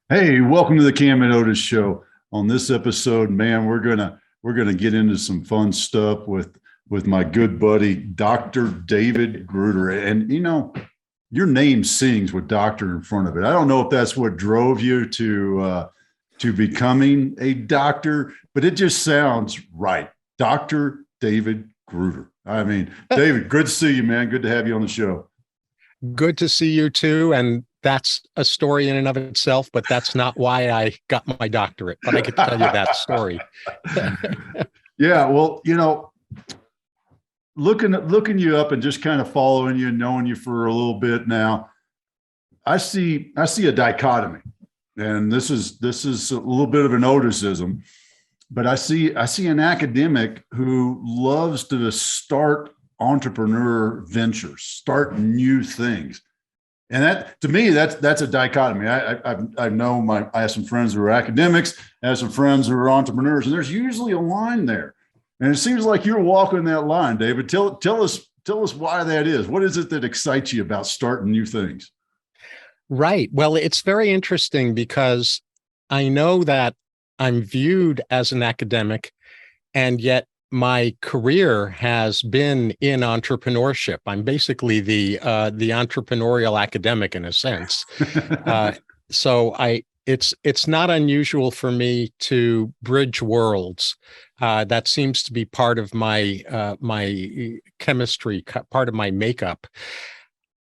Hey, welcome to the Cam and Otis Show. On this episode, man, we're gonna get into some fun stuff with my good buddy, Dr. David Gruder. And your name sings with doctor in front of it. I don't know if that's what drove you to becoming a doctor, but it just sounds right. Dr. David Gruder. I mean, David, good to see you, man. Good to have you on the show. Good to see you too. And that's a story in and of itself, but that's not why I got my doctorate. But I could tell you that story. Yeah, well, looking you up and just kind of following you and knowing you for a little bit now, I see a dichotomy, and this is a little bit of an Otisism, but I see an academic who loves to start entrepreneur ventures, start new things. And that, to me, that's a dichotomy. I have some friends who are academics, I have some friends who are entrepreneurs, and there's usually a line there. And it seems like you're walking that line, David. Tell us why that is. What is it that excites you about starting new things? Right. Well, it's very interesting because I know that I'm viewed as an academic, and yet my career has been in entrepreneurship. I'm basically the entrepreneurial academic in a sense. It's not unusual for me to bridge worlds. That seems to be part of my chemistry, part of my makeup.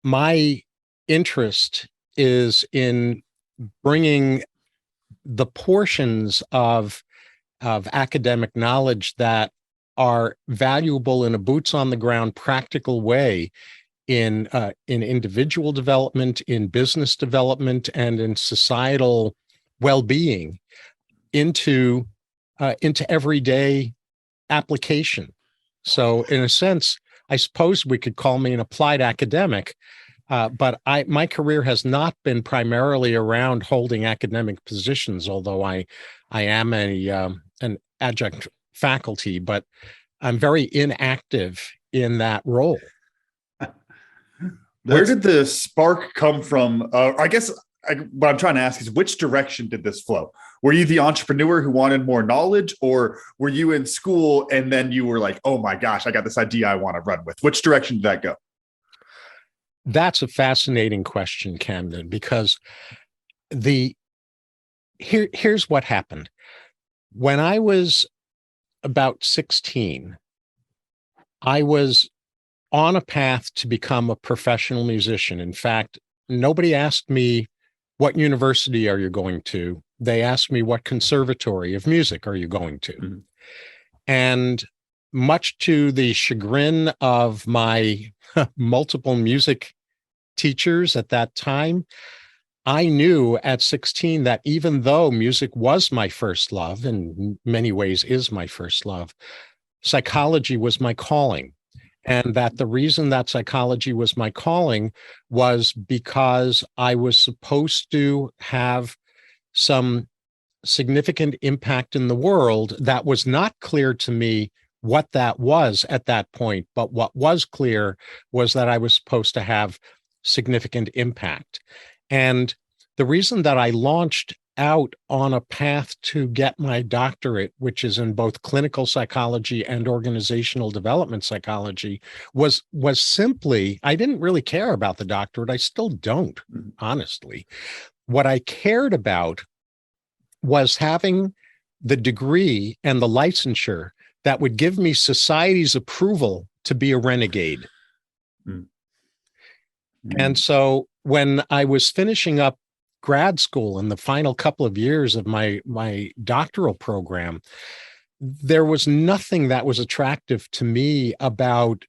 My interest is in bringing the portions of academic knowledge that are valuable in a boots on the ground, practical way in individual development, in business development, and in societal well-being into everyday application. So in a sense, I suppose we could call me an applied academic, but my career has not been primarily around holding academic positions, although I am an adjunct faculty, but I'm very inactive in that role. Where did the spark come from? I guess what I'm trying to ask is, which direction did this flow? Were you the entrepreneur who wanted more knowledge, or were you in school and then you were like, oh my gosh, I got this idea I want to run with? Which direction did that go? That's a fascinating question, Camden, because here's what happened. When I was about 16, I was on a path to become a professional musician. In fact, nobody asked me, what university are you going to? They asked me, what conservatory of music are you going to? Mm-hmm. And much to the chagrin of my multiple music teachers at that time, I knew at 16 that even though music was my first love, in many ways is my first love, psychology was my calling. And that the reason that psychology was my calling was because I was supposed to have some significant impact in the world. That was not clear to me what that was at that point, but what was clear was that I was supposed to have significant impact. And the reason that I launched out on a path to get my doctorate, which is in both clinical psychology and organizational development psychology, was simply, I didn't really care about the doctorate. I still don't, honestly. What I cared about was having the degree and the licensure that would give me society's approval to be a renegade. And so when I was finishing up grad school in the final couple of years of my doctoral program, there was nothing that was attractive to me about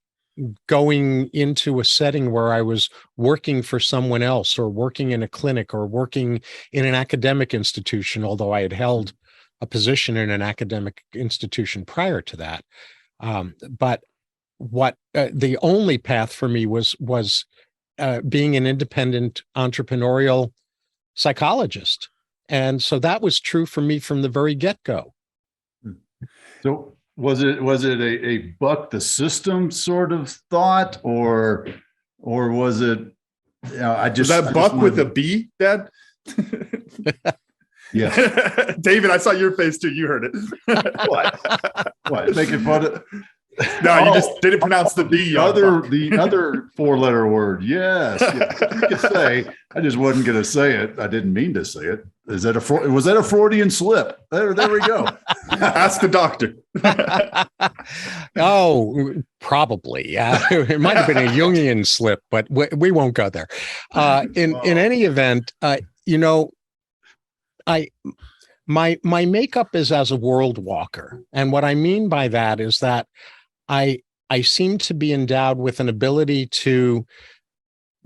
going into a setting where I was working for someone else, or working in a clinic, or working in an academic institution, although I had held a position in an academic institution prior to that. But what the only path for me was being an independent entrepreneurial psychologist. And so that was true for me from the very get-go. So was it a buck the system sort of thought, or was it, was that buck with a B, Dad? Yes. David, I saw your face too. You heard it. What? Making fun of? No, you just didn't pronounce the B. The other four-letter word. Yes. You could say. I just wasn't going to say it. I didn't mean to say it. Was that a Freudian slip? There we go. Ask the doctor. Oh, probably. It might have been a Jungian slip, but we won't go there. In any event, my makeup is as a world walker, and what I mean by that is that I seem to be endowed with an ability to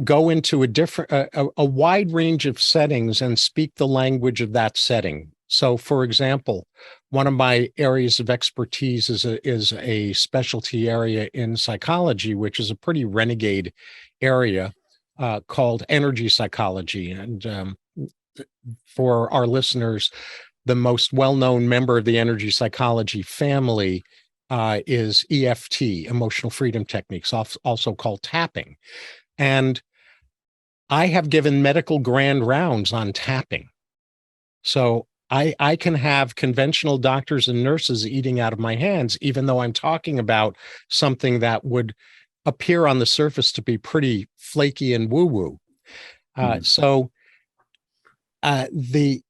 go into a wide range of settings and speak the language of that setting. So, for example, one of my areas of expertise is a specialty area in psychology, which is a pretty renegade area called energy psychology. And for our listeners, the most well-known member of the energy psychology family is EFT, emotional freedom techniques, also called tapping. And I have given medical grand rounds on tapping. So I can have conventional doctors and nurses eating out of my hands, even though I'm talking about something that would appear on the surface to be pretty flaky and woo-woo. So the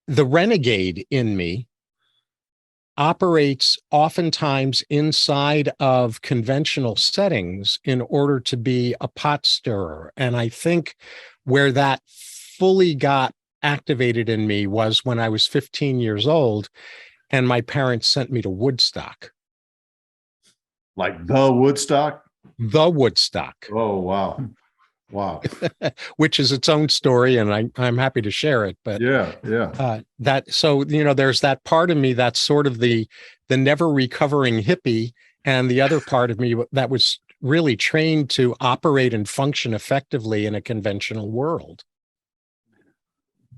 renegade in me operates oftentimes inside of conventional settings in order to be a pot stirrer. And I think where that fully got activated in me was when I was 15 years old and my parents sent me to Woodstock. Like the Woodstock? The Woodstock. Oh, wow. Wow. Which is its own story, and I'm happy to share it. But yeah. There's that part of me that's sort of the never recovering hippie, and the other part of me that was really trained to operate and function effectively in a conventional world.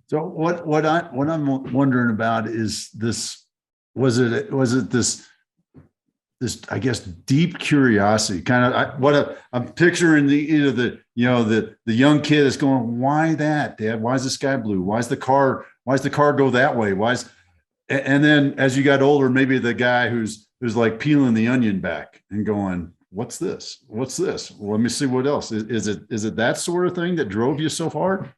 So what I'm wondering about is this: was it this I guess deep curiosity, kind of I'm picturing the young kid is going, why that, Dad? Why is the sky blue? Why is the car go that way? And then as you got older, maybe the guy who's like peeling the onion back and going, what's this? Well, let me see what else. Is it that sort of thing that drove you so hard?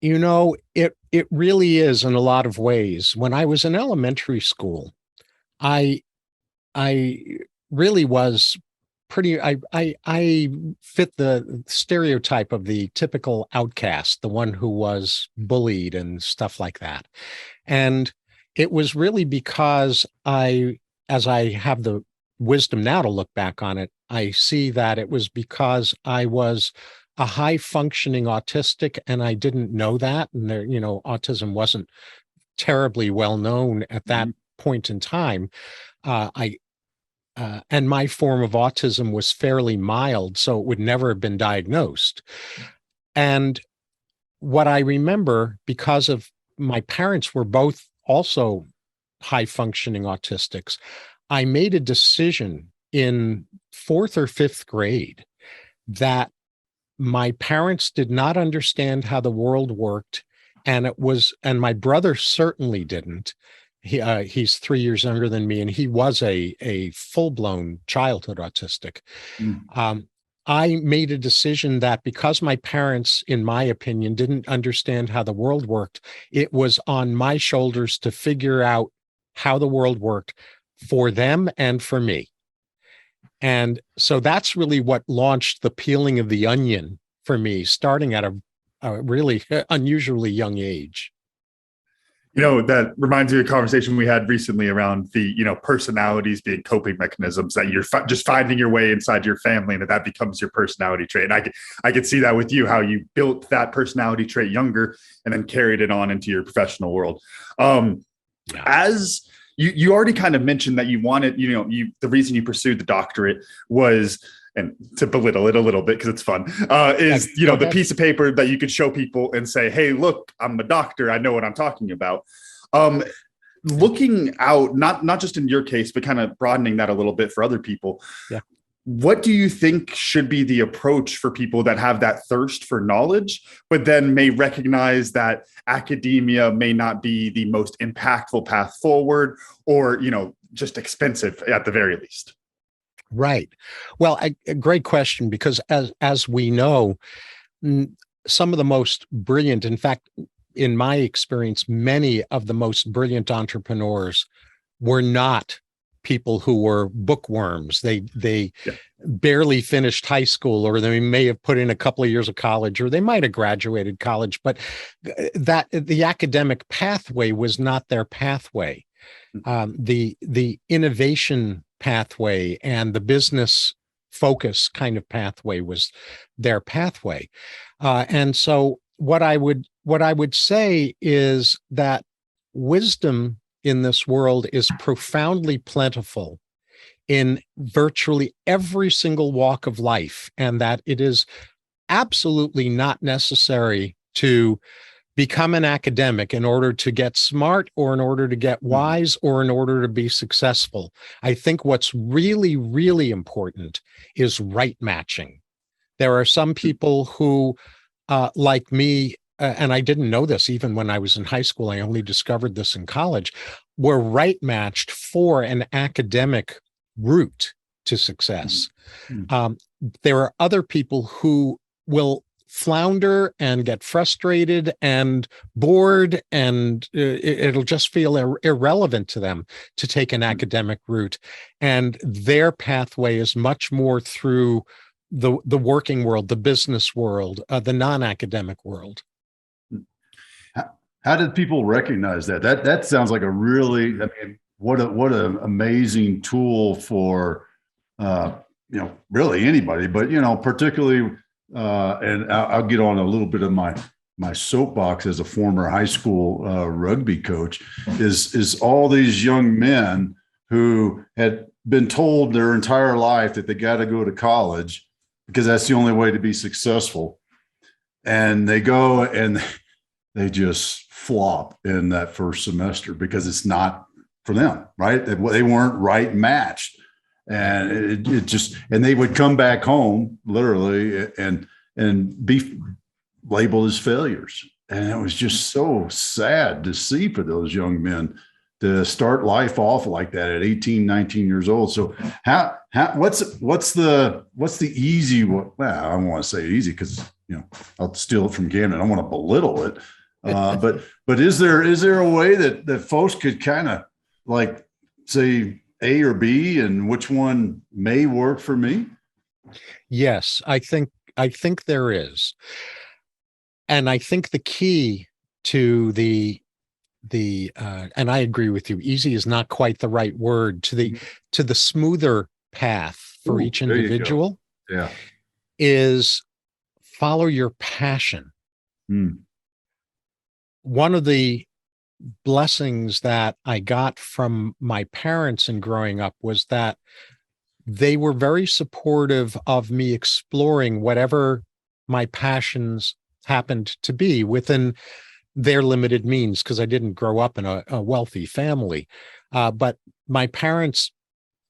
It really is in a lot of ways. When I was in elementary school, I really was I fit the stereotype of the typical outcast, the one who was bullied and stuff like that. And it was really because as I have the wisdom now to look back on it, I see that it was because I was a high functioning autistic and I didn't know that. And autism wasn't terribly well known at that point in time. And my form of autism was fairly mild, so it would never have been diagnosed. And what I remember, because of my parents were both also high-functioning autistics, I made a decision in 4th or 5th grade that my parents did not understand how the world worked, and my brother certainly didn't. He's 3 years younger than me, and he was a full-blown childhood autistic. I made a decision that because my parents, in my opinion, didn't understand how the world worked, it was on my shoulders to figure out how the world worked for them and for me. And so that's really what launched the peeling of the onion for me, starting at a really unusually young age. That reminds me of a conversation we had recently around the, personalities being coping mechanisms, that you're just finding your way inside your family and that becomes your personality trait. And I could see that with you, how you built that personality trait younger and then carried it on into your professional world. As you already kind of mentioned that you wanted, the reason you pursued the doctorate was, and to belittle it a little bit because it's fun, the piece of paper that you could show people and say, hey, look, I'm a doctor. I know what I'm talking about. Looking out, not just in your case, but kind of broadening that a little bit for other people. Yeah. what do you think should be the approach for people that have that thirst for knowledge, but then may recognize that academia may not be the most impactful path forward, or, just expensive at the very least? Right. Well, a great question, because as we know, some of the most brilliant, in fact, in my experience, many of the most brilliant entrepreneurs were not people who were bookworms. They barely finished high school, or they may have put in a couple of years of college, or they might have graduated college, but that the academic pathway was not their pathway. The innovation pathway and the business focus kind of pathway was their pathway. And so what I would say is that wisdom in this world is profoundly plentiful in virtually every single walk of life, and that it is absolutely not necessary to become an academic in order to get smart, or in order to get wise, or in order to be successful. I think what's really, really important is right matching. There are some people who, like me, and I didn't know this even when I was in high school, I only discovered this in college, were right matched for an academic route to success. There are other people who will flounder and get frustrated and bored, and it'll just feel irrelevant to them to take an academic route. And their pathway is much more through the working world, the business world, the non-academic world. How did people recognize that? That sounds like a really, what an amazing tool for, really anybody, but, particularly, and I'll get on a little bit of my soapbox as a former high school rugby coach, is all these young men who had been told their entire life that they got to go to college because that's the only way to be successful. And they go and they just flop in that first semester because it's not for them, right? They weren't right matched. And it just, and they would come back home literally and be labeled as failures. And it was just so sad to see for those young men to start life off like that at 18, 19 years old. So what's the easy, well, I don't want to say easy because, I'll steal it from Camden. I don't want to belittle it. But is there a way that folks could kind of like say A or B, and which one may work for me? Yes, I think there is. And I think the key to the and I agree with you, easy is not quite the right word, to the smoother path for each individual is follow your passion. One of the blessings that I got from my parents in growing up was that they were very supportive of me exploring whatever my passions happened to be within their limited means, because I didn't grow up in a wealthy family. But my parents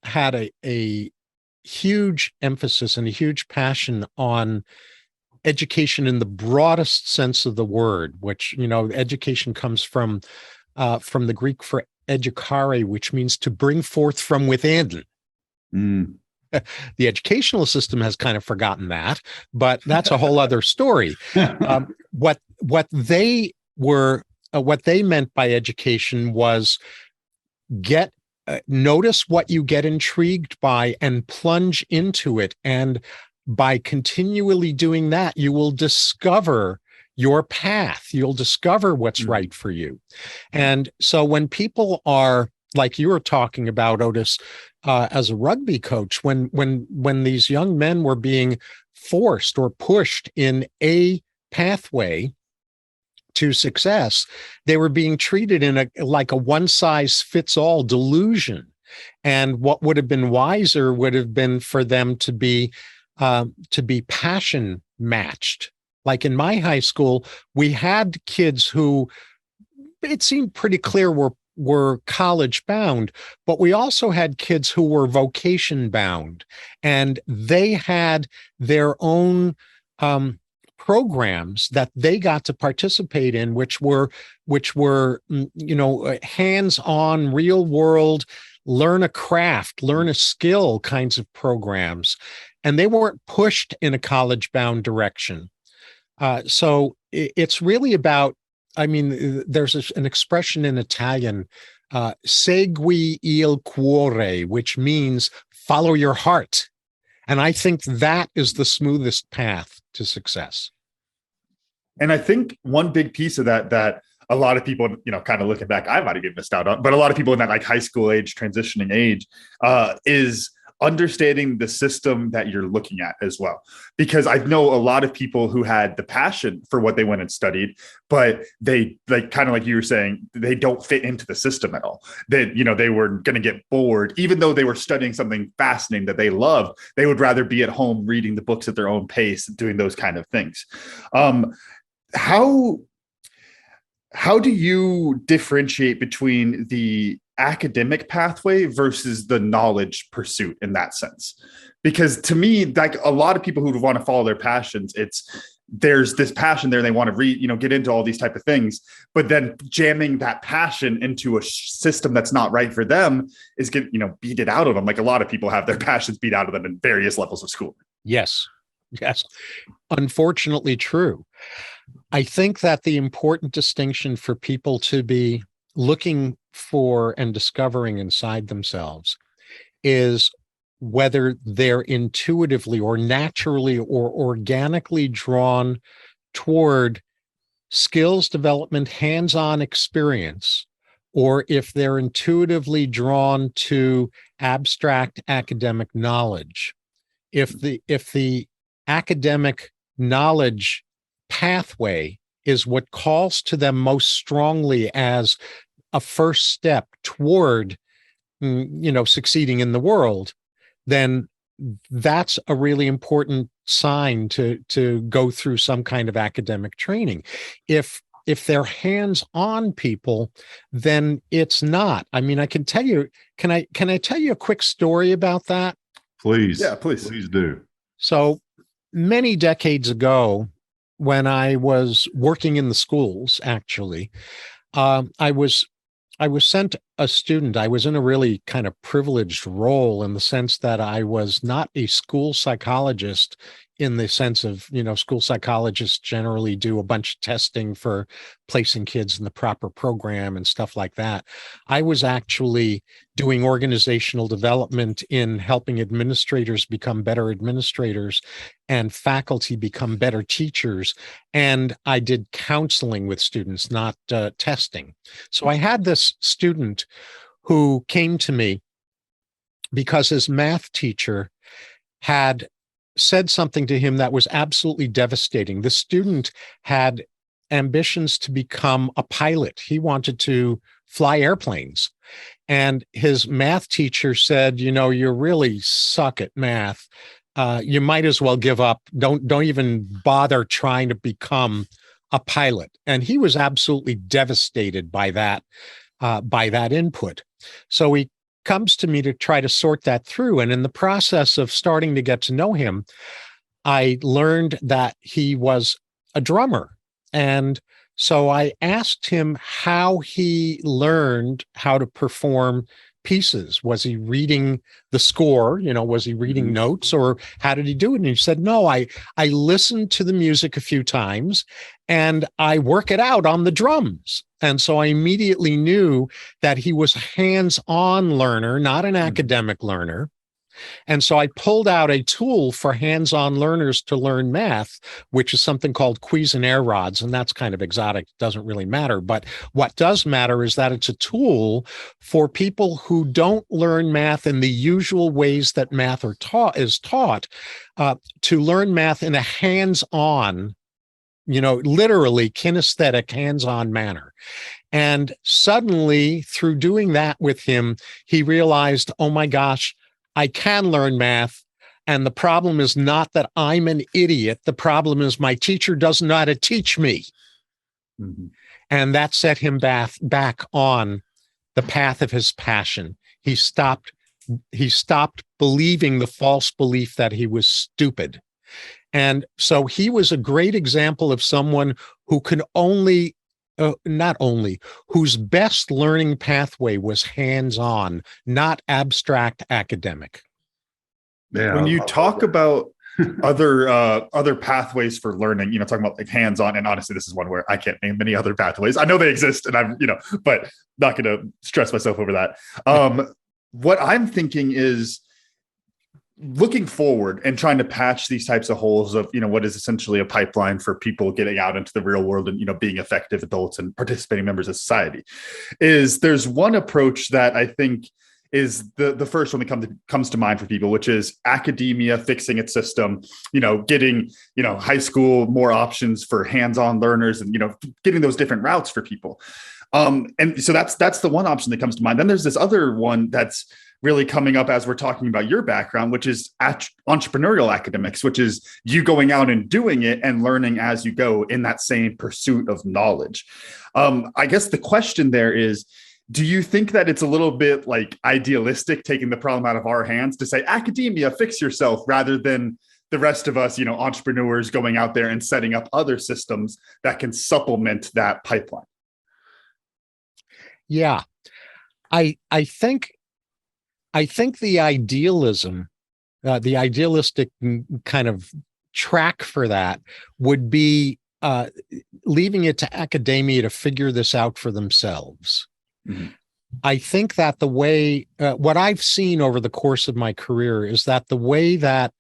had a huge emphasis and a huge passion on education in the broadest sense of the word, which, education comes from the Greek for educare, which means to bring forth from within. The educational system has kind of forgotten that, but that's a whole other story. What they meant by education was notice what you get intrigued by and plunge into it. And by continually doing that, you will discover your path. You'll discover what's right for you. And so when people are, like you were talking about, Otis, as a rugby coach, when these young men were being forced or pushed in a pathway to success, they were being treated in like a one-size-fits-all delusion. And what would have been wiser would have been for them to be passion matched. Like in my high school, we had kids who it seemed pretty clear were college bound, but we also had kids who were vocation bound, and they had their own programs that they got to participate in, which were hands-on, real world, learn a craft, learn a skill kinds of programs, and they weren't pushed in a college bound direction. So it's really about, I mean, there's an expression in Italian, segui il cuore, which means follow your heart. And I think that is the smoothest path to success. And I think one big piece of that a lot of people, kind of looking back, I might have missed out on, but a lot of people in that like high school age, transitioning age, is understanding the system that you're looking at as well. Because I know a lot of people who had the passion for what they went and studied, but they, like, kind of like you were saying, they don't fit into the system at all. They were going to get bored, even though they were studying something fascinating that they love. They would rather be at home reading the books at their own pace, doing those kind of things. How do you differentiate between the academic pathway versus the knowledge pursuit in that sense? Because to me, like a lot of people who want to follow their passions, there's this passion there. They want to read, get into all these type of things, but then jamming that passion into a system that's not right for them is going to, beat it out of them. Like a lot of people have their passions beat out of them in various levels of school. Yes. Unfortunately true. I think that the important distinction for people to be looking for and discovering inside themselves is whether they're intuitively or naturally or organically drawn toward skills development, hands-on experience, or if they're intuitively drawn to abstract academic knowledge. If the academic knowledge pathway is what calls to them most strongly as a first step toward, succeeding in the world, then that's a really important sign to go through some kind of academic training. If they're hands-on people, then it's not. I mean, I can tell you, can I tell you a quick story about that? Please. Yeah, please. Please do. So many decades ago, when I was working in the schools, actually, I was sent a student. I was in a really kind of privileged role in the sense that I was not a school psychologist in the sense of, school psychologists generally do a bunch of testing for placing kids in the proper program and stuff like that. I was actually doing organizational development in helping administrators become better administrators and faculty become better teachers. And I did counseling with students, not testing. So I had this student who came to me because his math teacher had said something to him that was absolutely devastating. The student had ambitions to become a pilot. He wanted to fly airplanes. And his math teacher said, you really suck at math. You might as well give up. Don't even bother trying to become a pilot. And he was absolutely devastated by that input. So he comes to me to try to sort that through. And in the process of starting to get to know him, I learned that he was a drummer. And so I asked him how he learned how to perform pieces. Was he reading the score? Was he reading notes, or how did he do it? And he said, no, I listened to the music a few times and I work it out on the drums. And so I immediately knew that he was a hands-on learner, not an academic learner. And so I pulled out a tool for hands-on learners to learn math, which is something called Cuisenaire rods. And that's kind of exotic. It doesn't really matter. But what does matter is that it's a tool for people who don't learn math in the usual ways that math is taught, to learn math in a hands-on, literally kinesthetic, hands-on manner. And suddenly, through doing that with him, he realized, oh my gosh, I can learn math. And the problem is not that I'm an idiot. The problem is my teacher doesn't know how to teach me. Mm-hmm. And that set him back on the path of his passion. He stopped believing the false belief that he was stupid. And so he was a great example of someone who can whose best learning pathway was hands-on, not abstract academic. Yeah. When you talk about other pathways for learning, talking about like hands-on, and honestly, this is one where I can't name many other pathways. I know they exist, and I'm, but not going to stress myself over that. What I'm thinking is looking forward and trying to patch these types of holes of, what is essentially a pipeline for people getting out into the real world and, being effective adults and participating members of society. There's one approach that I think is the first one that comes to mind for people, which is academia fixing its system, getting, high school more options for hands-on learners and, getting those different routes for people. And so that's the one option that comes to mind. Then there's this other one that's really coming up as we're talking about your background, which is entrepreneurial academics, which is you going out and doing it and learning as you go in that same pursuit of knowledge. I guess the question there is, do you think that it's a little bit like idealistic, taking the problem out of our hands to say academia, fix yourself, rather than the rest of us, entrepreneurs going out there and setting up other systems that can supplement that pipeline? Yeah, I think the idealism, the idealistic kind of track for that would be leaving it to academia to figure this out for themselves. Mm-hmm. I think that the way, what I've seen over the course of my career is that the way that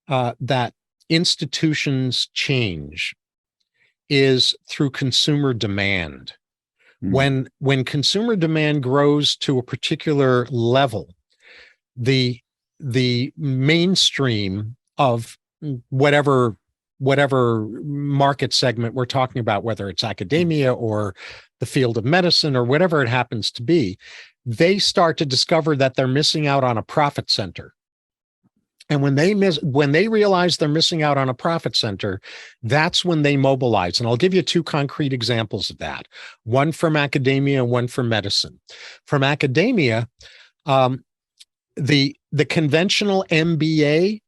that institutions change is through consumer demand. Mm-hmm. When consumer demand grows to a particular level, the mainstream of whatever market segment we're talking about, whether it's academia or the field of medicine or whatever it happens to be, they start to discover that they're missing out on a profit center. And when they realize they're missing out on a profit center, that's when they mobilize. And I'll give you two concrete examples of that. One from academia and one from medicine. From academia, the conventional MBA,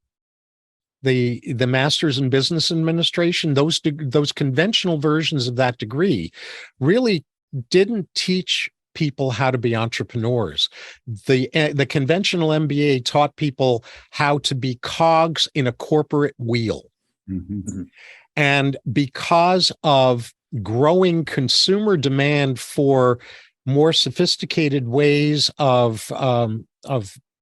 the Master's in Business Administration, those conventional versions of that degree really didn't teach people how to be entrepreneurs. The conventional MBA taught people how to be cogs in a corporate wheel. Mm-hmm. And because of growing consumer demand for more sophisticated ways of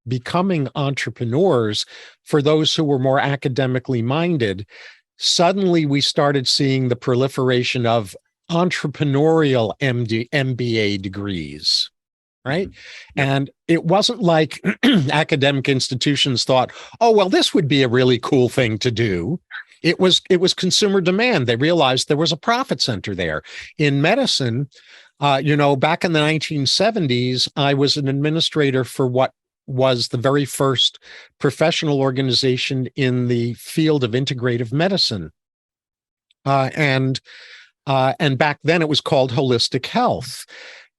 becoming entrepreneurs for those who were more academically minded, suddenly we started seeing the proliferation of entrepreneurial MBA degrees, right? Mm-hmm. Yep. And it wasn't like academic institutions thought, oh, well, this would be a really cool thing to do. It was consumer demand. They realized there was a profit center there. In medicine, back in the 1970s, I was an administrator for what was the very first professional organization in the field of integrative medicine. And back then it was called holistic health.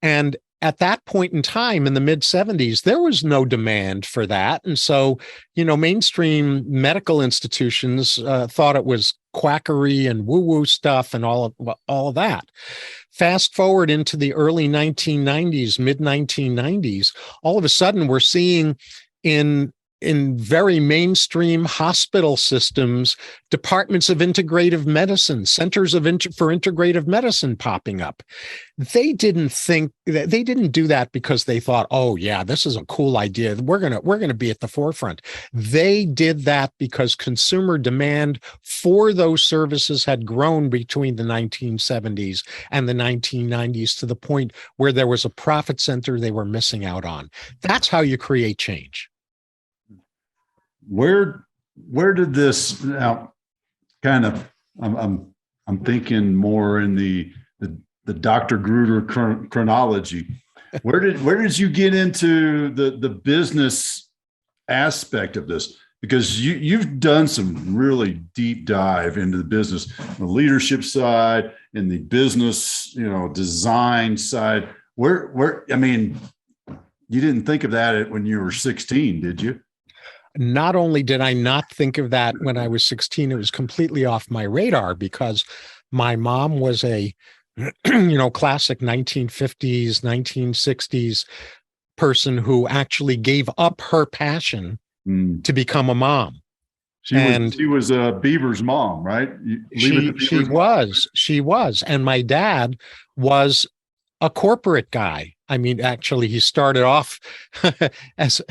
And at that point in time, in the mid-70s, there was no demand for that. And so, mainstream medical institutions thought it was quackery and woo-woo stuff and all of that. Fast forward into the early 1990s, mid-1990s, all of a sudden we're seeing in very mainstream hospital systems, departments of integrative medicine, centers for integrative medicine popping up. They didn't do that because they thought, oh yeah, this is a cool idea. We're gonna be at the forefront. They did that because consumer demand for those services had grown between the 1970s and the 1990s to the point where there was a profit center they were missing out on. That's how you create change. Where did this now kind of, I'm thinking more in the Dr. Gruder chronology. Where did you get into the business aspect of this? Because you've done some really deep dive into the business, the leadership side and the business, design side. you didn't think of that when you were 16, did you? Not only did I not think of that when I was 16, it was completely off my radar because my mom was a, classic 1950s, 1960s person who actually gave up her passion to become a mom. She was Beaver's mom, right? She was. And my dad was a corporate guy. I mean, actually, he started off as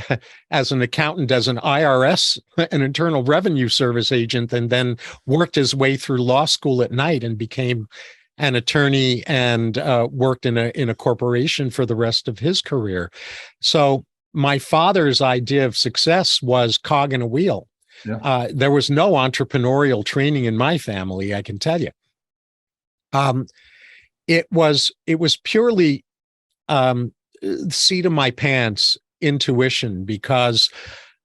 an accountant, as an IRS, an Internal Revenue Service agent, and then worked his way through law school at night and became an attorney and worked in a corporation for the rest of his career. So my father's idea of success was cog in a wheel. Yeah. There was no entrepreneurial training in my family, I can tell you. It was purely seat of my pants intuition, because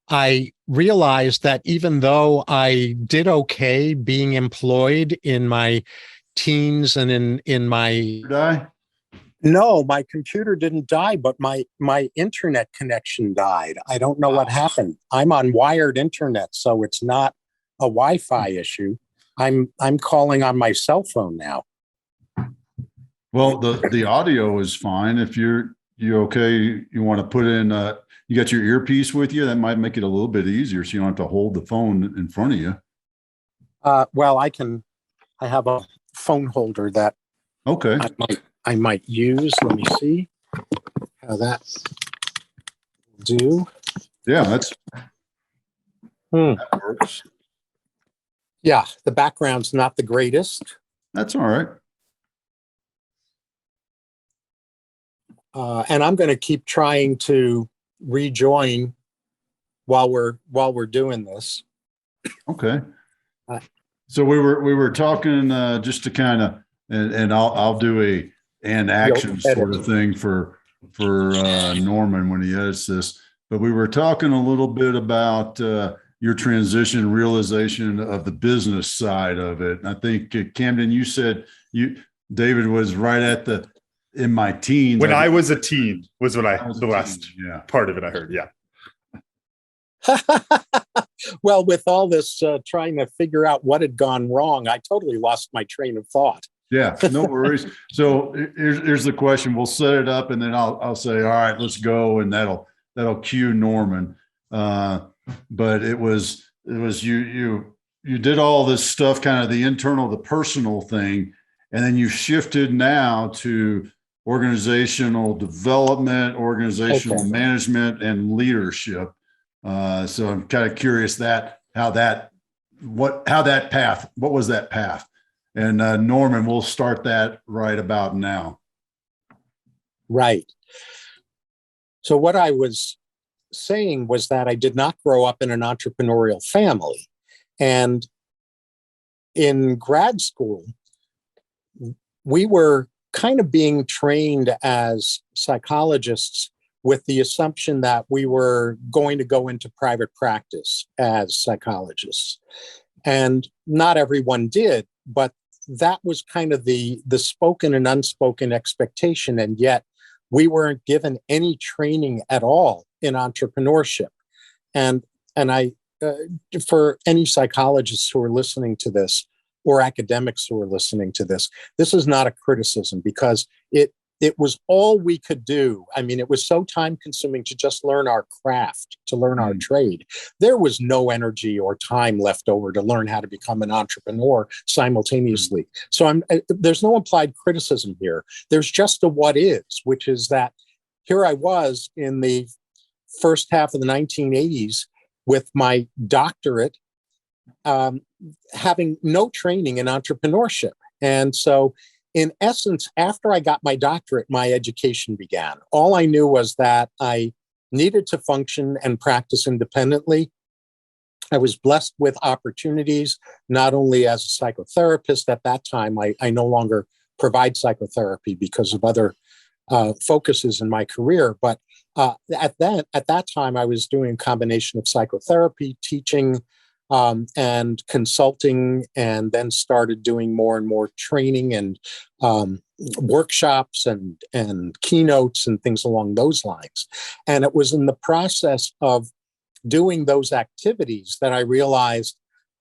I realized that even though I did okay being employed in my teens and in my No, my computer didn't die, but my internet connection died. I don't know what happened. I'm on wired internet, so it's not a Wi-Fi issue. I'm calling on my cell phone now. Well, the audio is fine. If you okay, you want to put in you got your earpiece with you, that might make it a little bit easier so you don't have to hold the phone in front of you. Well, I have a phone holder that I might use. Let me see how that will do. Yeah, that works. Yeah, the background's not the greatest. That's all right. And I'm going to keep trying to rejoin while we're doing this. Okay. So we were talking just to kind of, and I'll do an action sort of thing for Norman when he edits this. But we were talking a little bit about your transition, realization of the business side of it. And I think Camden, you said David was right in my teens. When I was a teen was when the last part of it I heard. Yeah. Well, with all this trying to figure out what had gone wrong, I totally lost my train of thought. Yeah, no worries. So here's the question. We'll set it up, and then I'll say, all right, let's go, and that'll cue Norman. But it was you did all this stuff, kind of the internal, the personal thing, and then you shifted now to organizational development, organizational management, and leadership. So I'm kind of curious what was that path? And Norman, we'll start that right about now. Right. So what I was saying was that I did not grow up in an entrepreneurial family. And in grad school, we were kind of being trained as psychologists with the assumption that we were going to go into private practice as psychologists. And not everyone did, but that was kind of the spoken and unspoken expectation. And yet we weren't given any training at all in entrepreneurship. And I, for any psychologists who are listening to this, or academics who are listening to this, this is not a criticism, because it was all we could do. I mean, it was so time consuming to just learn our craft, to learn our trade. There was no energy or time left over to learn how to become an entrepreneur simultaneously. So there's no implied criticism here. There's just a what is, which is that here I was in the first half of the 1980s with my doctorate, having no training in entrepreneurship. And so in essence, after I got my doctorate, my education began. All I knew was that I needed to function and practice independently. I was blessed with opportunities, not only as a psychotherapist. At that time, I no longer provide psychotherapy because of other focuses in my career. But at that time, I was doing a combination of psychotherapy, teaching, and consulting, and then started doing more and more training and workshops and keynotes and things along those lines. And it was in the process of doing those activities that I realized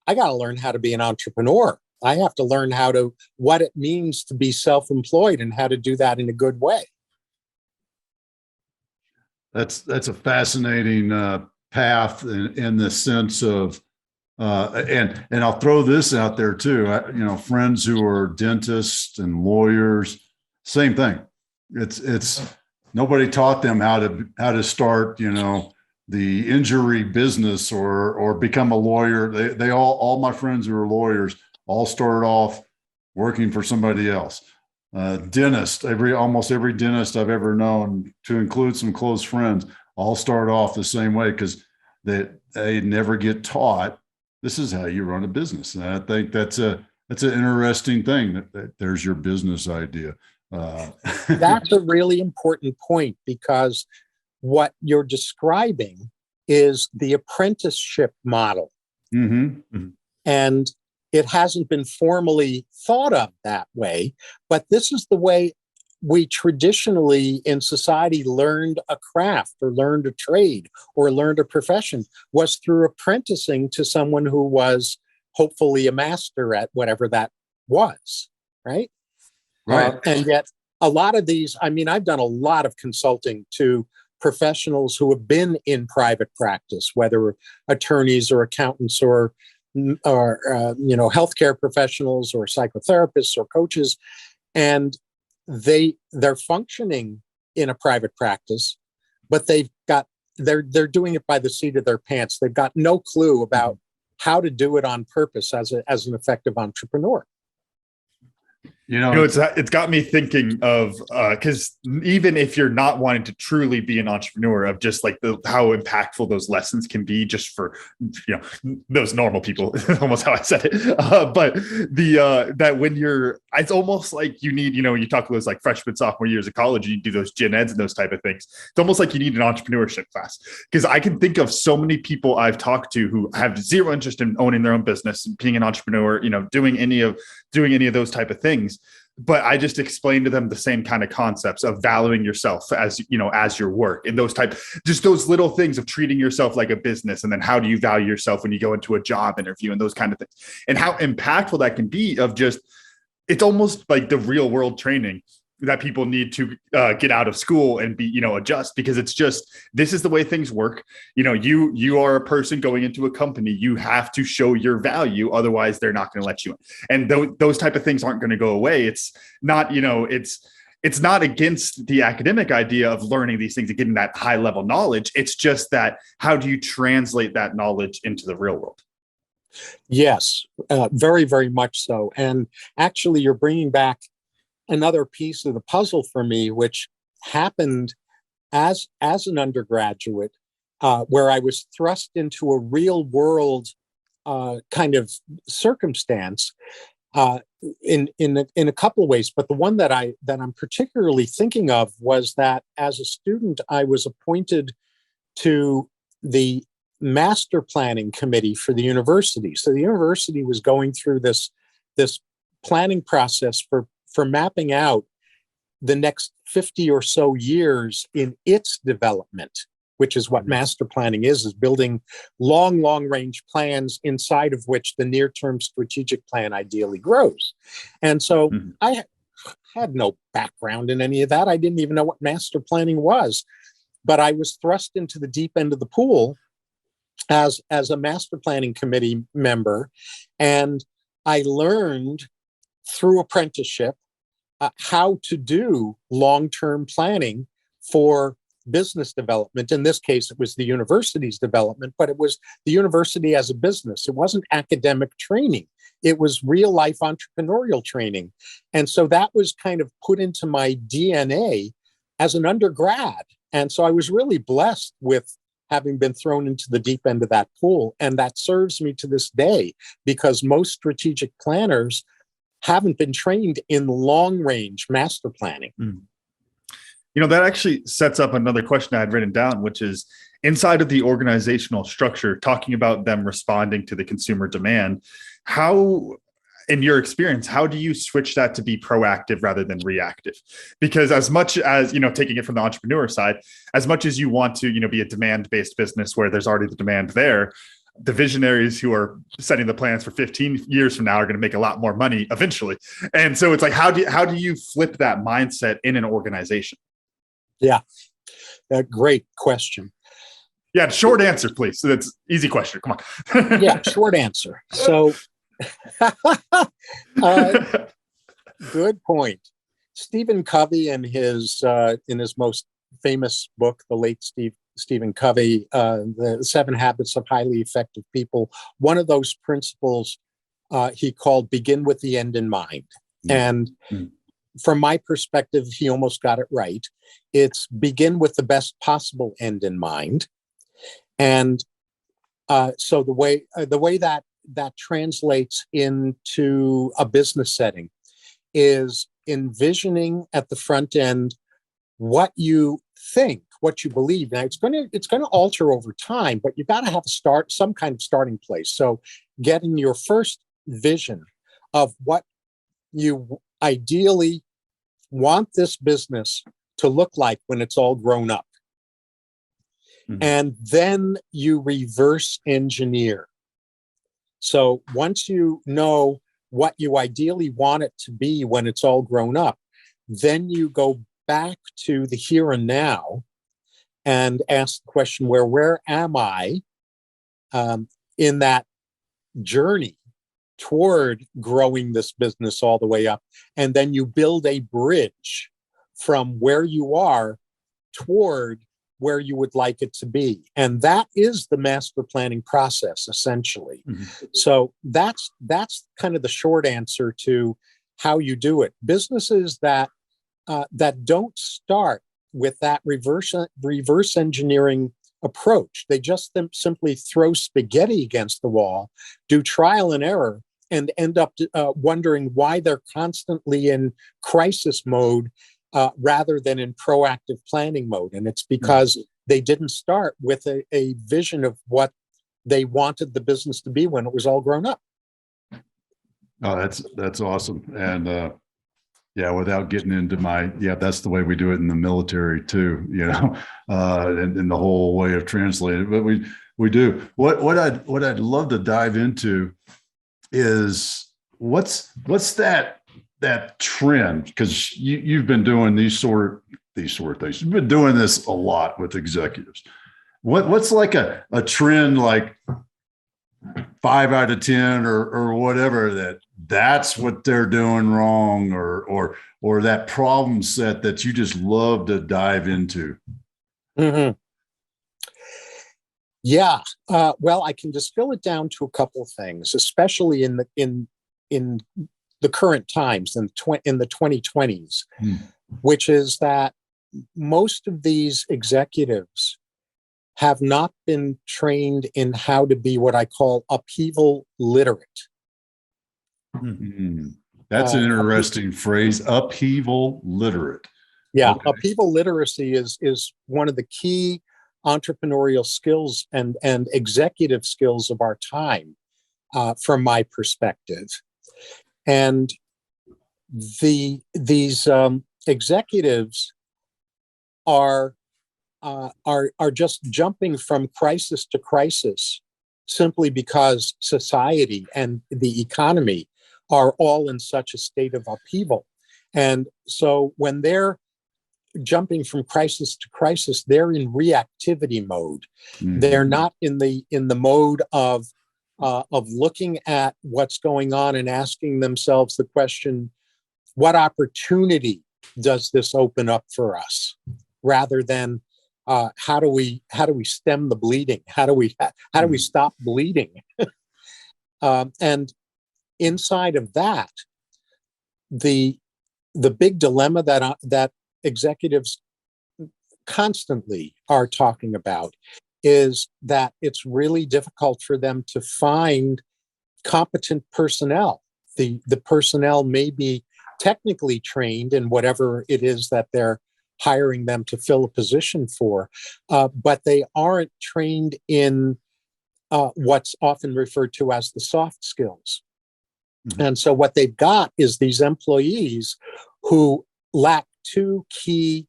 I got to learn how to be an entrepreneur. I have to learn what it means to be self-employed and how to do that in a good way. That's a fascinating path in the sense of, and I'll throw this out there too. Friends who are dentists and lawyers, same thing. It's nobody taught them how to start, the injury business or become a lawyer. They all my friends who are lawyers all started off working for somebody else. Dentist, almost every dentist I've ever known, to include some close friends, all start off the same way because they never get taught this is how you run a business. And I think that's an interesting thing that there's your business idea. That's a really important point, because what you're describing is the apprenticeship model. Mm-hmm. Mm-hmm. And it hasn't been formally thought of that way, but this is the way we traditionally in society learned a craft or learned a trade or learned a profession, was through apprenticing to someone who was hopefully a master at whatever that was, right? Right. And yet a lot of these, I've done a lot of consulting to professionals who have been in private practice, whether attorneys or accountants or healthcare professionals or psychotherapists or coaches, and they're functioning in a private practice, but they're doing it by the seat of their pants. They've got no clue about how to do it on purpose as an effective entrepreneur. It's got me thinking of, because even if you're not wanting to truly be an entrepreneur, of just like how impactful those lessons can be just for, those normal people, almost how I said it. But that when it's almost like you need, you talk about those like freshman, sophomore years of college, you do those gen eds and those type of things. It's almost like you need an entrepreneurship class, because I can think of so many people I've talked to who have zero interest in owning their own business, being an entrepreneur, doing any of those type of things. But I just explained to them the same kind of concepts of valuing yourself as your work, and just those little things of treating yourself like a business. And then how do you value yourself when you go into a job interview and those kind of things, and how impactful that can be it's almost like the real world training that people need to get out of school and be, adjust, because it's just, this is the way things work. You are a person going into a company, you have to show your value. Otherwise they're not going to let you in. And those type of things aren't going to go away. It's not, it's not against the academic idea of learning these things and getting that high level knowledge. It's just that, how do you translate that knowledge into the real world? Yes, very, very much so. And actually you're bringing back another piece of the puzzle for me, which happened as an undergraduate, where I was thrust into a real world kind of circumstance in a couple of ways. But the one that I'm particularly thinking of was that as a student, I was appointed to the master planning committee for the university. So the university was going through this planning process for mapping out the next 50 or so years in its development, which is what master planning is building long range plans inside of which the near-term strategic plan ideally grows. And so I had no background in any of that. I didn't even know what master planning was, but I was thrust into the deep end of the pool as a master planning committee member. And I learned through apprenticeship how to do long-term planning for business development. In this case, it was the university's development, but it was the university as a business. It wasn't academic training. It was real life entrepreneurial training. And so that was kind of put into my DNA as an undergrad. And so I was really blessed with having been thrown into the deep end of that pool. And that serves me to this day, because most strategic planners haven't been trained in long-range master planning. That actually sets up another question I had written down, which is inside of the organizational structure, talking about them responding to the consumer demand. How in your experience, how do you switch that to be proactive rather than reactive? Because as much as, taking it from the entrepreneur side, as much as you want to, be a demand-based business where there's already the demand there, the visionaries who are setting the plans for 15 years from now are going to make a lot more money eventually. And so it's like, how do you flip that mindset in an organization? Yeah, great question. Yeah, short answer, please. So that's easy question. Come on. Yeah, short answer. So, good point. Stephen Covey, in his most famous book, the late Stephen Covey, The 7 Habits of Highly Effective People, one of those principles he called "begin with the end in mind." And from my perspective, he almost got it right. It's begin with the best possible end in mind. And so the way that translates into a business setting is envisioning at the front end what you think, what you believe. Now it's going to alter over time, but you got to have some kind of starting place. So getting your first vision of what you ideally want this business to look like when it's all grown up. And then you reverse engineer. So once you know what you ideally want it to be when it's all grown up, then you go back to the here and now and ask the question, where am I in that journey toward growing this business all the way up? And then you build a bridge from where you are toward where you would like it to be. And that is the master planning process, essentially. So that's kind of the short answer to how you do it. Businesses that don't start with that reverse engineering approach, they just simply throw spaghetti against the wall, do trial and error, and end up wondering why they're constantly in crisis mode rather than in proactive planning mode. And it's because they didn't start with a vision of what they wanted the business to be when it was all grown up. Oh, that's awesome. And without getting into that's the way we do it in the military too, and the whole way of translating it. But we do. What I'd love to dive into is what's that trend, because you've been doing these sort of things. You've been doing this a lot with executives. What's like a trend, like 5 out of 10 or whatever, that's what they're doing wrong, or that problem set that you just love to dive into? Yeah. Well, I can distill it down to a couple of things, especially in the current times, in the 2020s, which is that most of these executives have not been trained in how to be what I call upheaval literate. That's an interesting phrase, upheaval literate. Yeah, okay. Upheaval literacy is one of the key entrepreneurial skills and executive skills of our time, from my perspective. And these executives are just jumping from crisis to crisis simply because society and the economy are all in such a state of upheaval. And so when they're jumping from crisis to crisis, they're in reactivity mode. They're not in the mode of looking at what's going on and asking themselves the question, what opportunity does this open up for us? Rather than how do we stem the bleeding? How do we stop bleeding? And inside of that, the big dilemma that executives constantly are talking about is that it's really difficult for them to find competent personnel. The personnel may be technically trained in whatever it is that they're hiring them to fill a position for, but they aren't trained in what's often referred to as the soft skills. Mhm. And so what they've got is these employees who lack two key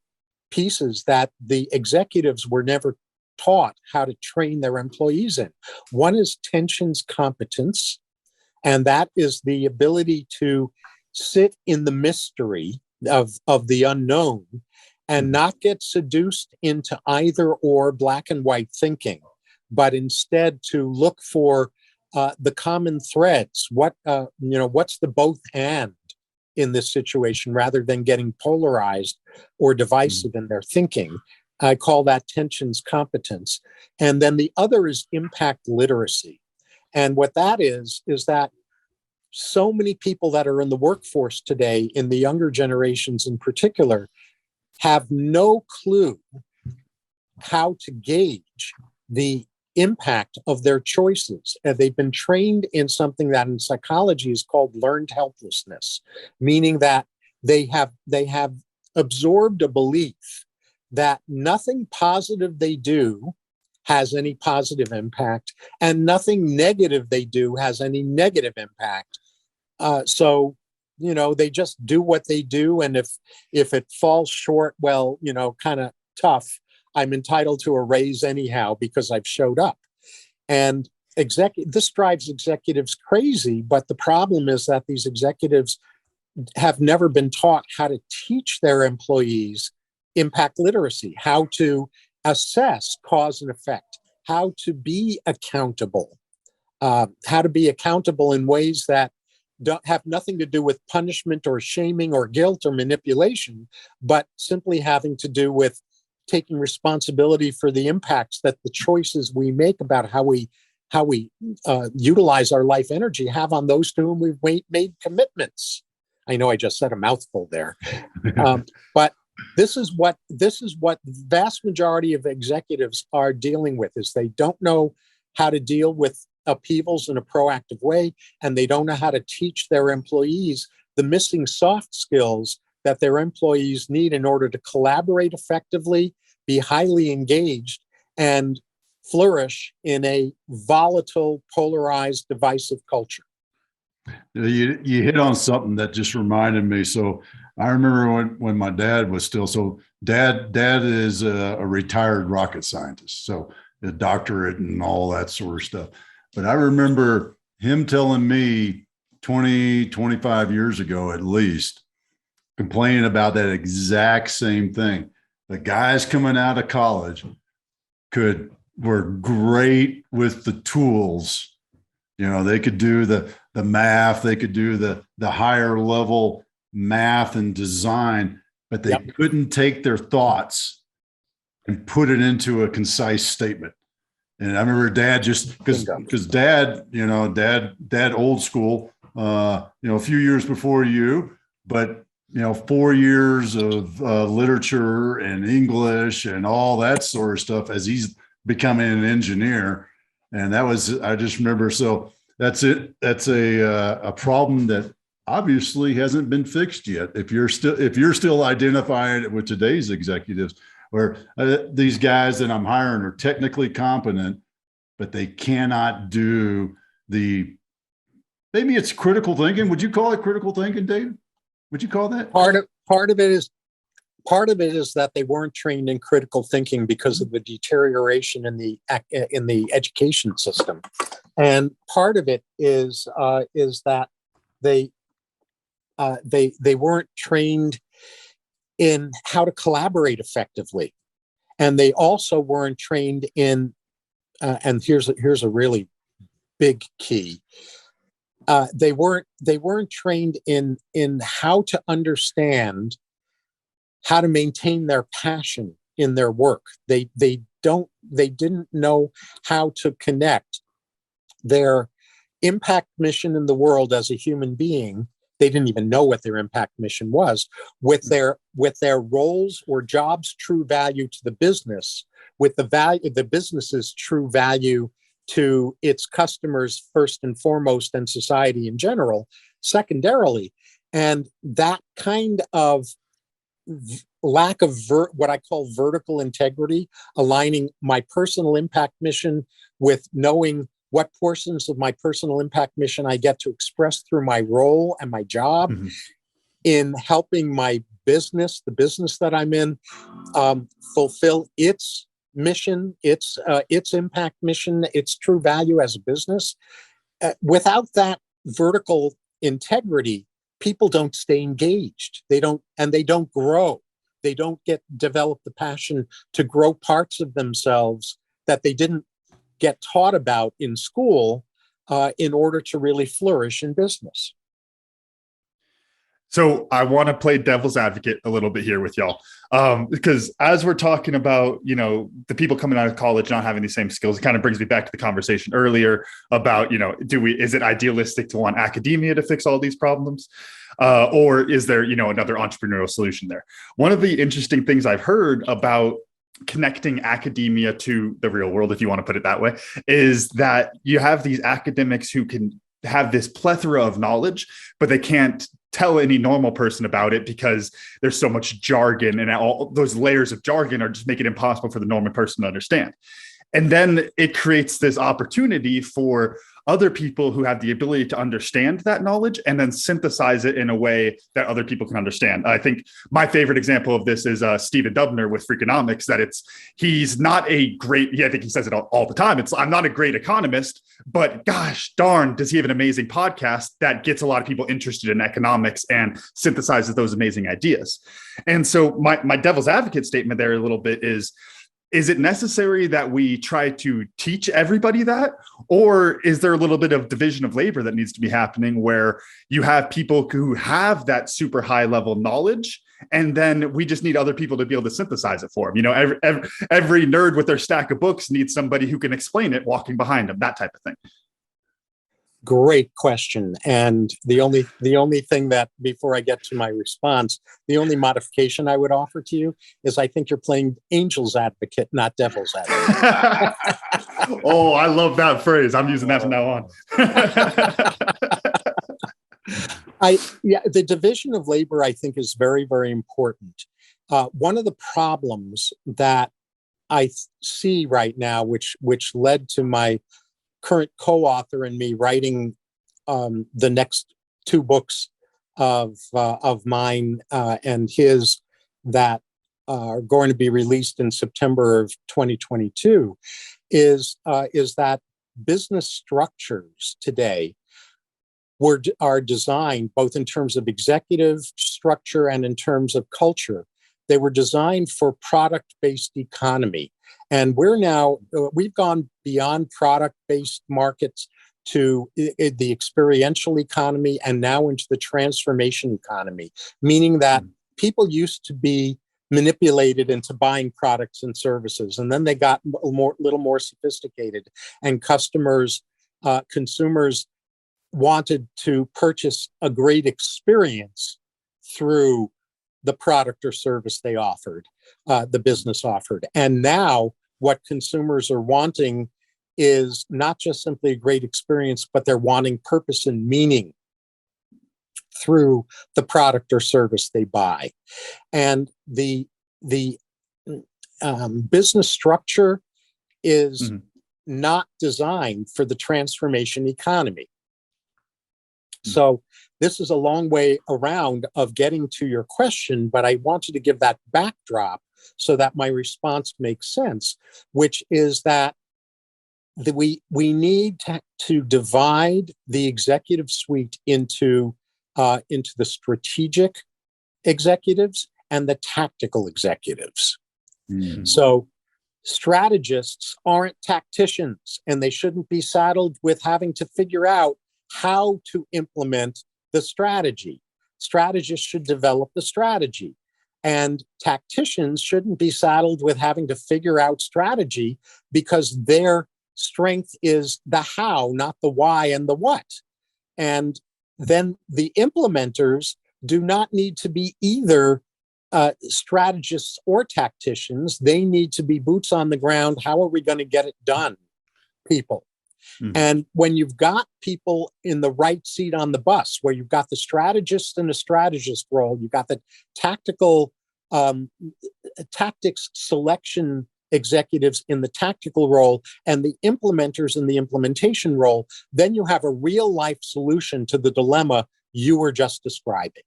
pieces that the executives were never taught how to train their employees in. One is tensions competence, and that is the ability to sit in the mystery of the unknown and not get seduced into either or black and white thinking, but instead to look for the common threads. What's the both and in this situation, rather than getting polarized or divisive in their thinking. I call that tensions competence. And then the other is impact literacy. And what that is that so many people that are in the workforce today, in the younger generations in particular, have no clue how to gauge the impact of their choices. And they've been trained in something that in psychology is called learned helplessness, meaning that they have absorbed a belief that nothing positive they do has any positive impact, and nothing negative they do has any negative impact. So they just do what they do, and if it falls short, well, kind of tough, I'm entitled to a raise anyhow because I've showed up. And this drives executives crazy. But the problem is that these executives have never been taught how to teach their employees impact literacy, how to assess cause and effect, how to be accountable, in ways that don't have nothing to do with punishment or shaming or guilt or manipulation, but simply having to do with taking responsibility for the impacts that the choices we make about how we utilize our life energy have on those to whom we've made commitments. I know I just said a mouthful there, but this is what the vast majority of executives are dealing with: is they don't know how to deal with upheavals in a proactive way, and they don't know how to teach their employees the missing soft skills that their employees need in order to collaborate effectively, be highly engaged, and flourish in a volatile, polarized, divisive culture. You hit on something that just reminded me. So I remember when my dad was still, dad is a retired rocket scientist, so a doctorate and all that sort of stuff. But I remember him telling me 20, 25 years ago, at least, complaining about that exact same thing. The guys coming out of college were great with the tools. They could do the math, they could do the higher level math and design, but they couldn't take their thoughts and put it into a concise statement. And I remember Dad, just because Dad old school, a few years before you, but 4 years of literature and English and all that sort of stuff as he's becoming an engineer. And I just remember, so that's it. That's a problem that obviously hasn't been fixed yet. If you're still identifying it with today's executives, where these guys that I'm hiring are technically competent, but they cannot do maybe it's critical thinking. Would you call it critical thinking, David? Would you call that? Part of it is that they weren't trained in critical thinking because of the deterioration in the education system, and part of it is that they weren't trained in how to collaborate effectively, and they also weren't trained in. And here's a really big key. They weren't trained in how to understand how to maintain their passion in their work. They didn't know how to connect their impact mission in the world as a human being. They didn't even know what their impact mission was, with their roles or jobs' true value to the business, with the business's true value to its customers first and foremost, and society in general secondarily. And that kind of lack of what I call vertical integrity, aligning my personal impact mission with knowing what portions of my personal impact mission I get to express through my role and my job in helping my business, the business that I'm in, fulfill its mission, its impact mission, its true value as a business. Without that vertical integrity, people don't stay engaged. They don't grow. They don't develop the passion to grow parts of themselves that they didn't get taught about in school in order to really flourish in business. So I want to play devil's advocate a little bit here with y'all, because as we're talking about, the people coming out of college not having these same skills, it kind of brings me back to the conversation earlier about, is it idealistic to want academia to fix all these problems? Or is there, another entrepreneurial solution there? One of the interesting things I've heard about connecting academia to the real world, if you want to put it that way, is that you have these academics who can have this plethora of knowledge, but they can't tell any normal person about it because there's so much jargon, and all those layers of jargon are just making it impossible for the normal person to understand. And then it creates this opportunity for other people who have the ability to understand that knowledge and then synthesize it in a way that other people can understand. I think my favorite example of this is Stephen Dubner with Freakonomics, that he's not a great, I think he says it all the time. I'm not a great economist, but gosh darn, does he have an amazing podcast that gets a lot of people interested in economics and synthesizes those amazing ideas. And so my devil's advocate statement there a little bit is it necessary that we try to teach everybody that? Or is there a little bit of division of labor that needs to be happening where you have people who have that super high level knowledge, and then we just need other people to be able to synthesize it for them? Every nerd with their stack of books needs somebody who can explain it walking behind them, that type of thing. Great question. And the only thing that, before I get to my response, the only modification I would offer to you is I think you're playing angel's advocate, not devil's advocate. Oh, I love that phrase. I'm using that from now on. The division of labor, I think, is very, very important. One of the problems that I see right now, which led to my current co-author and me writing the next two books of mine and his that are going to be released in September of 2022, is that business structures today are designed both in terms of executive structure and in terms of culture. They were designed for product-based economy. And we've gone beyond product-based markets to the experiential economy and now into the transformation economy, meaning that people used to be manipulated into buying products and services. And then they got a little more sophisticated, and consumers wanted to purchase a great experience through the product or service they offered, the business offered. And now what consumers are wanting is not just simply a great experience, but they're wanting purpose and meaning through the product or service they buy. And the business structure is not designed for the transformation economy. So this is a long way around of getting to your question, but I wanted to give that backdrop so that my response makes sense, which is that we need to divide the executive suite into the strategic executives and the tactical executives. So strategists aren't tacticians, and they shouldn't be saddled with having to figure out how to implement the strategy. Strategists should develop the strategy. And tacticians shouldn't be saddled with having to figure out strategy, because their strength is the how, not the why and the what. And then the implementers do not need to be either strategists or tacticians. They need to be boots on the ground. How are we going to get it done, people? And when you've got people in the right seat on the bus, where you've got the strategist in a strategist role, you've got the tactical tactics selection executives in the tactical role and the implementers in the implementation role, then you have a real life solution to the dilemma you were just describing.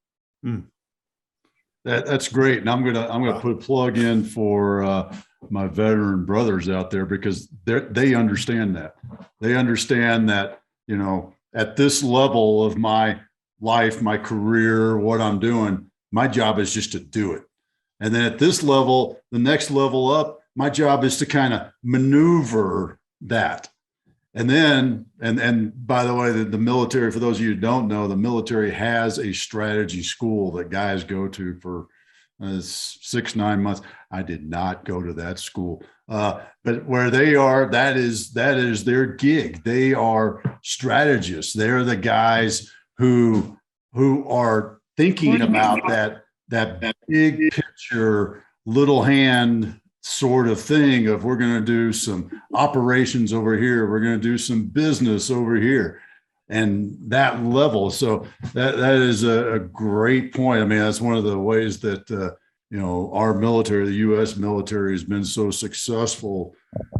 That's great. And I'm gonna put a plug in for my veteran brothers out there, because they understand that. They understand that, you know, at this level of my life, my career, what I'm doing, my job is just to do it. And then at this level, the next level up, my job is to kind of maneuver that. And then, and by the way, the military, for those of you who don't know, the military has a strategy school that guys go to for 6-9 months. I did not go to that school, but where they are, that is their gig. They are strategists. They're the guys who are thinking about that big picture, little hand sort of thing of, we're going to do some operations over here, we're going to do some business over here, and that level. So that is a great point. I mean, that's one of the ways that you know, our military, the U.S. military, has been so successful.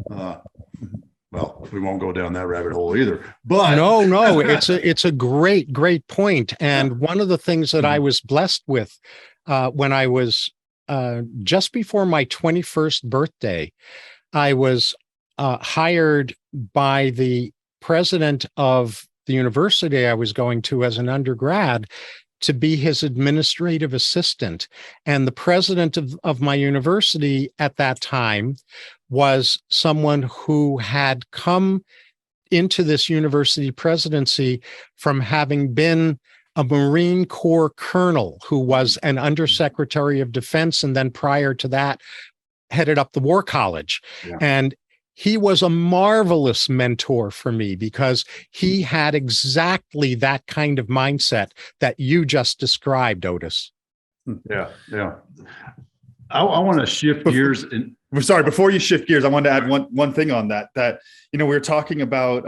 Well, we won't go down that rabbit hole either. But no, it's a great point. And one of the things that I was blessed with when I was just before my 21st birthday, I was hired by the president of the university I was going to as an undergrad to be his administrative assistant. And the president of my university at that time was someone who had come into this university presidency from having been a Marine Corps colonel who was an undersecretary of defense, and then prior to that headed up the War College. Yeah. And he was a marvelous mentor for me because he had exactly that kind of mindset that you just described, Otis. Yeah. I want to shift gears. And Sorry, before you shift gears, I wanted to add one thing on that, you know, we were talking about,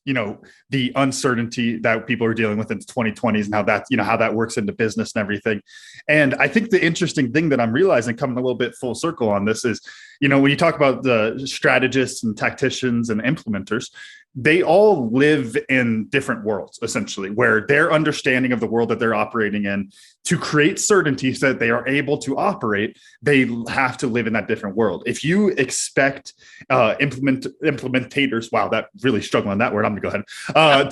you know, the uncertainty that people are dealing with in the 2020s and how that, you know, how that works into business and everything. And I think the interesting thing that I'm realizing, coming a little bit full circle on this, is, you know, when you talk about the strategists and tacticians and implementers, they all live in different worlds, essentially, where their understanding of the world that they're operating in, to create certainty so that they are able to operate, they have to live in that different world. If you expect implementators, wow, that really struggling on that word, I'm gonna go ahead,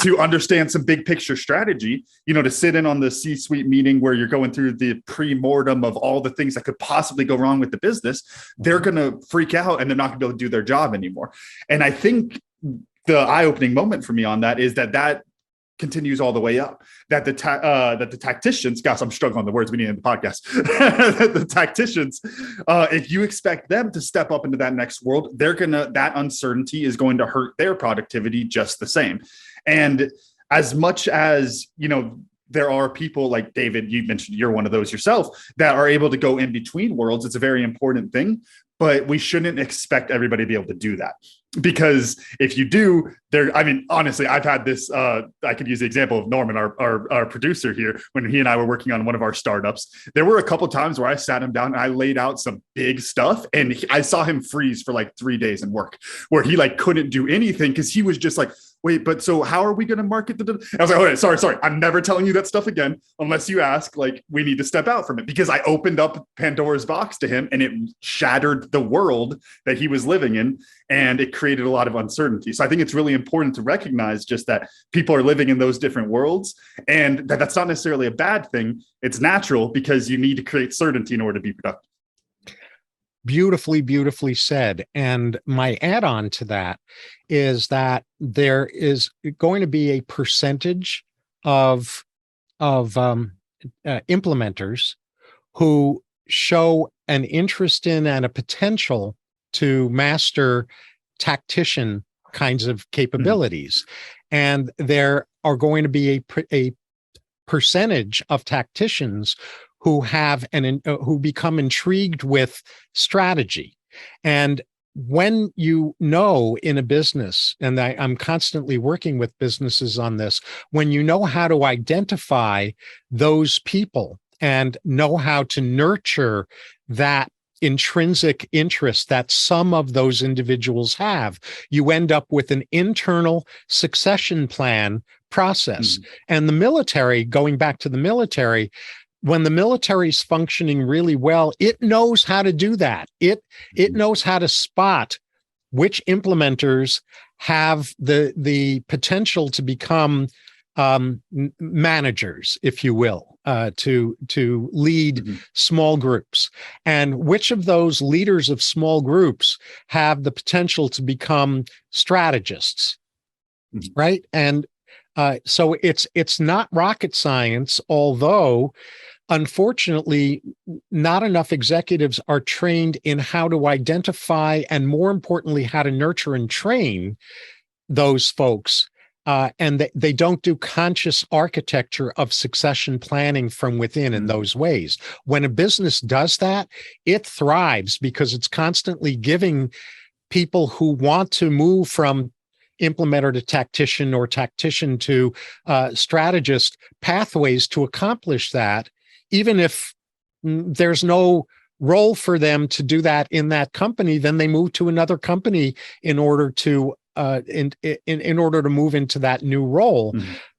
to understand some big picture strategy, you know, to sit in on the C-suite meeting where you're going through the pre-mortem of all the things that could possibly go wrong with the business, they're gonna freak out and they're not gonna be able to do their job anymore. And I think the eye-opening moment for me on that is that continues all the way up. That the tacticians, gosh, I'm struggling on the words we need in the podcast. The tacticians, if you expect them to step up into that next world, that uncertainty is going to hurt their productivity just the same. And as much as, you know, there are people like David, you mentioned you're one of those yourself, that are able to go in between worlds. It's a very important thing, but we shouldn't expect everybody to be able to do that. Because if you do, I mean, honestly, I've had this, I could use the example of Norman, our producer here, when he and I were working on one of our startups. There were a couple of times where I sat him down and I laid out some big stuff, and I saw him freeze for like 3 days in work, where he like couldn't do anything because he was just like, wait, but so how are we going to market the? I was like, okay, sorry. I'm never telling you that stuff again, unless you ask, like, we need to step out from it, because I opened up Pandora's box to him and it shattered the world that he was living in. And it created a lot of uncertainty. So I think it's really important to recognize just that people are living in those different worlds, and that's not necessarily a bad thing. It's natural, because you need to create certainty in order to be productive. Beautifully said. And my add-on to that is that there is going to be a percentage of implementers who show an interest in and a potential to master tactician kinds of capabilities. And there are going to be a percentage of tacticians who who become intrigued with strategy. And when you know in a business, and I'm constantly working with businesses on this, when you know how to identify those people and know how to nurture that intrinsic interest that some of those individuals have, you end up with an internal succession plan process. And the military, going back to the military, when the military's functioning really well, it knows how to do that. It knows how to spot which implementers have the potential to become managers, if you will, to lead small groups, and which of those leaders of small groups have the potential to become strategists, right? And so it's not rocket science, although unfortunately, not enough executives are trained in how to identify and, more importantly, how to nurture and train those folks. And they don't do conscious architecture of succession planning from within in those ways. When a business does that, it thrives because it's constantly giving people who want to move from implementer to tactician or tactician to strategist pathways to accomplish that, even if there's no role for them to do that in that company. Then they move to another company in order to in order to move into that new role.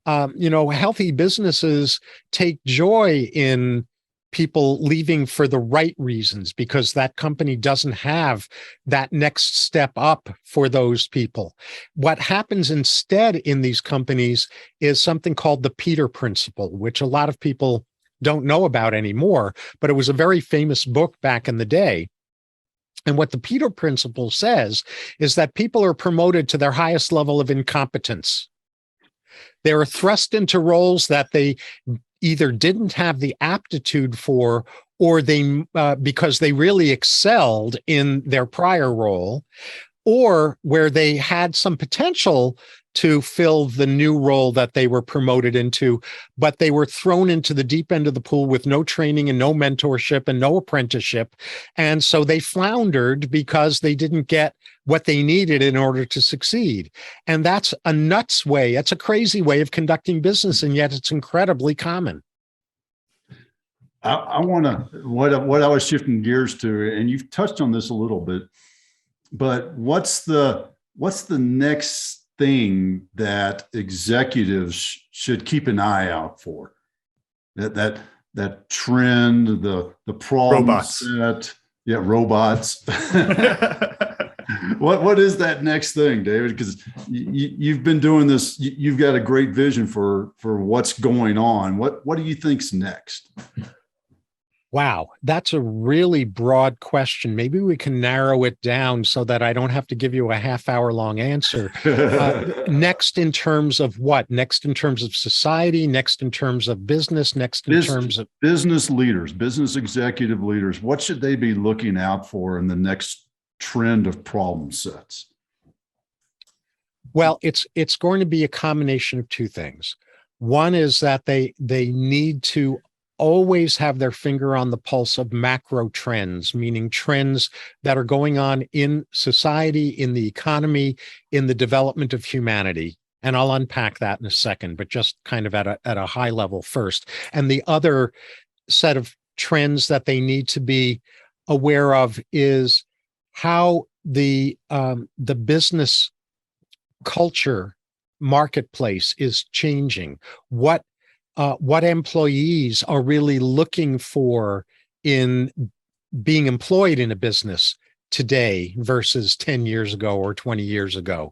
Healthy businesses take joy in people leaving for the right reasons, because that company doesn't have that next step up for those people. What happens instead in these companies is something called the Peter Principle, which a lot of people don't know about anymore, but it was a very famous book back in the day. And what the Peter Principle says is that people are promoted to their highest level of incompetence. They are thrust into roles that they either didn't have the aptitude for, or they because they really excelled in their prior role, or where they had some potential to fill the new role that they were promoted into, but they were thrown into the deep end of the pool with no training and no mentorship and no apprenticeship. And so they floundered because they didn't get what they needed in order to succeed. And that's a nuts way. That's a crazy way of conducting business, and yet it's incredibly common. I want to, what I was shifting gears to, and you've touched on this a little bit, but what's the next thing that executives should keep an eye out for? That trend, the problem robots. set. Yeah, robots. What is that next thing, David? Because you've been doing this. You've got a great vision for what's going on. What do you think's next? Wow, that's a really broad question. Maybe we can narrow it down so that I don't have to give you a half-hour-long answer. Next in terms of what? Next in terms of society? Next in terms of business? Next in terms of business leaders, business executive leaders? What should they be looking out for in the next trend of problem sets? Well, it's going to be a combination of two things. One is that they need to always have their finger on the pulse of macro trends, meaning trends that are going on in society, in the economy, in the development of humanity. And I'll unpack that in a second, but just kind of at a high level first. And the other set of trends that they need to be aware of is how the business culture marketplace is changing. What employees are really looking for in being employed in a business today versus 10 years ago or 20 years ago.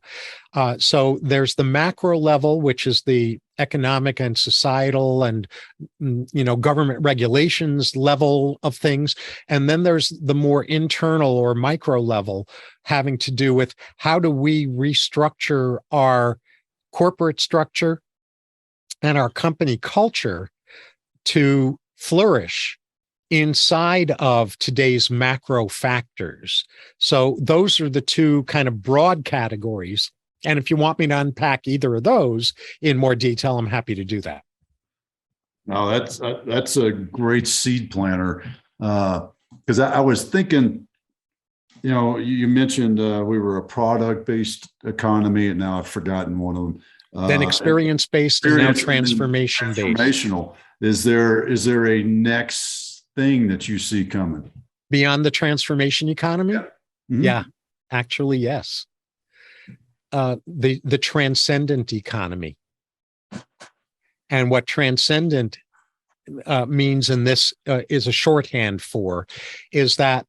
So there's the macro level, which is the economic and societal and government regulations level of things. And then there's the more internal or micro level, having to do with how do we restructure our corporate structure and our company culture to flourish inside of today's macro factors. So those are the two kind of broad categories. And if you want me to unpack either of those in more detail, I'm happy to do that. No, that's a great seed planter. Because I was thinking, you mentioned we were a product-based economy, and now I've forgotten one of them. Then experience-based and now transformation-based. Transformational. Is there a next thing that you see coming? Beyond the transformation economy? Yeah. Mhm. Yeah, actually, yes. The transcendent economy. And what transcendent means, and this is a shorthand for, is that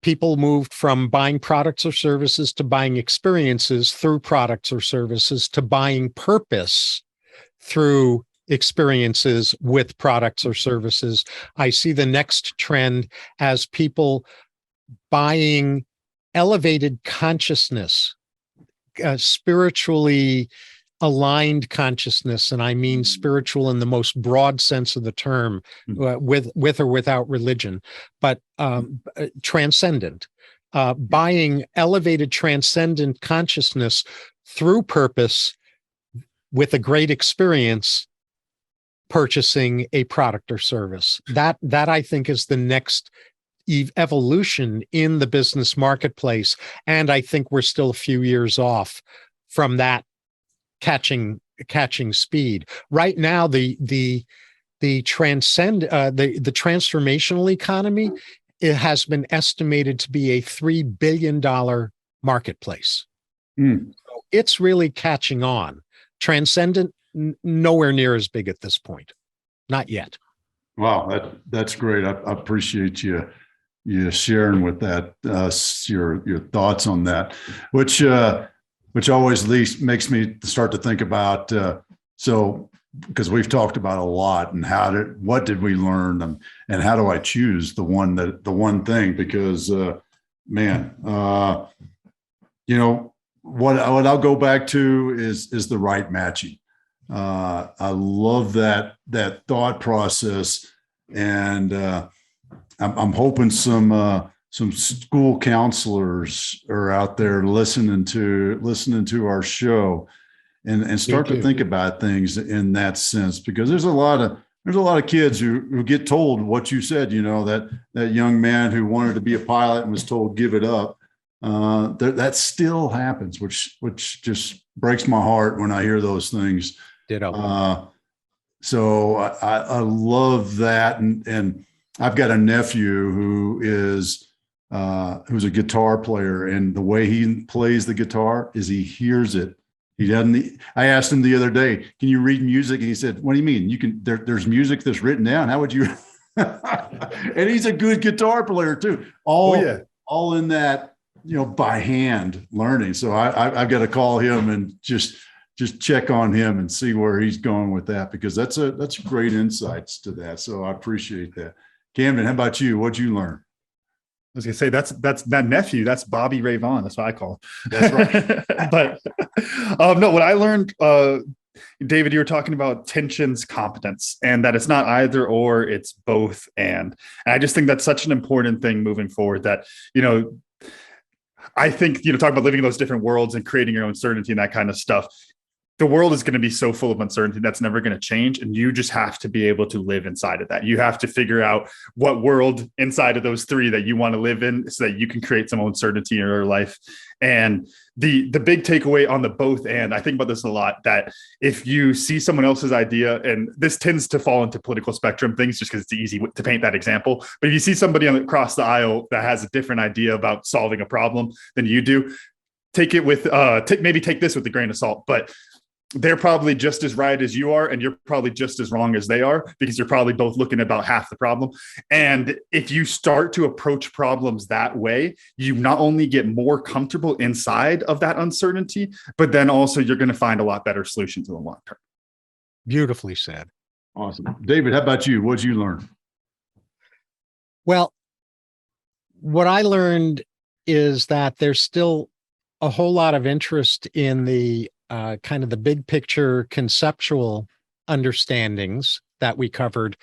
people moved from buying products or services to buying experiences through products or services to buying purpose through experiences with products or services. I see the next trend as people buying elevated consciousness, spiritually aligned consciousness, and I mean spiritual in the most broad sense of the term, with or without religion, but transcendent, buying elevated transcendent consciousness through purpose with a great experience, purchasing a product or service. That I think is the next evolution in the business marketplace, and I think we're still a few years off from that catching speed. Right now, the transformational economy, it has been estimated to be a $3 billion marketplace. Mm. So it's really catching on. Transcendent, nowhere near as big at this point. Not yet. Wow, that's great. I appreciate you sharing with that your thoughts on that, which always at least makes me start to think about so, because we've talked about a lot, and what did we learn, and how do I choose the one thing, because what I'll go back to is the right matching. I love that thought process, and I'm hoping some school counselors are out there listening to our show, and start to think about things in that sense, because there's a lot of kids who get told what you said. That young man who wanted to be a pilot and was told give it up. That still happens, which just breaks my heart when I hear those things. Ditto. So I love that, and I've got a nephew who's a guitar player, and the way he plays the guitar is he hears it. He doesn't. I asked him the other day, "Can you read music?" And he said, "What do you mean? You can. There's music that's written down. How would you?" And he's a good guitar player too. All in that, by hand learning. So I've got to call him and just check on him and see where he's going with that, because that's great insights to that. So I appreciate that. Camden, how about you? What'd you learn? I was gonna say that's that nephew. That's Bobby Ray Vaughan. That's what I call him. That's right. But no, what I learned, David, you were talking about tensions, competence, and that it's not either or, it's both and I just think that's such an important thing moving forward. That I think talking about living in those different worlds and creating your own certainty and that kind of stuff. The world is going to be so full of uncertainty that's never going to change. And you just have to be able to live inside of that. You have to figure out what world inside of those three that you want to live in, so that you can create some uncertainty in your life. And the big takeaway on the both, and I think about this a lot, that if you see someone else's idea, and this tends to fall into political spectrum things just because it's easy to paint that example, but if you see somebody across the aisle that has a different idea about solving a problem than you do, take it with take this with a grain of salt. But they're probably just as right as you are, and you're probably just as wrong as they are, because you're probably both looking at about half the problem. And if you start to approach problems that way, you not only get more comfortable inside of that uncertainty, but then also you're going to find a lot better solutions in the long term. Beautifully said. Awesome. David, how about you? What'd you learn? Well, what I learned is that there's still a whole lot of interest in the kind of the big picture conceptual understandings that we covered,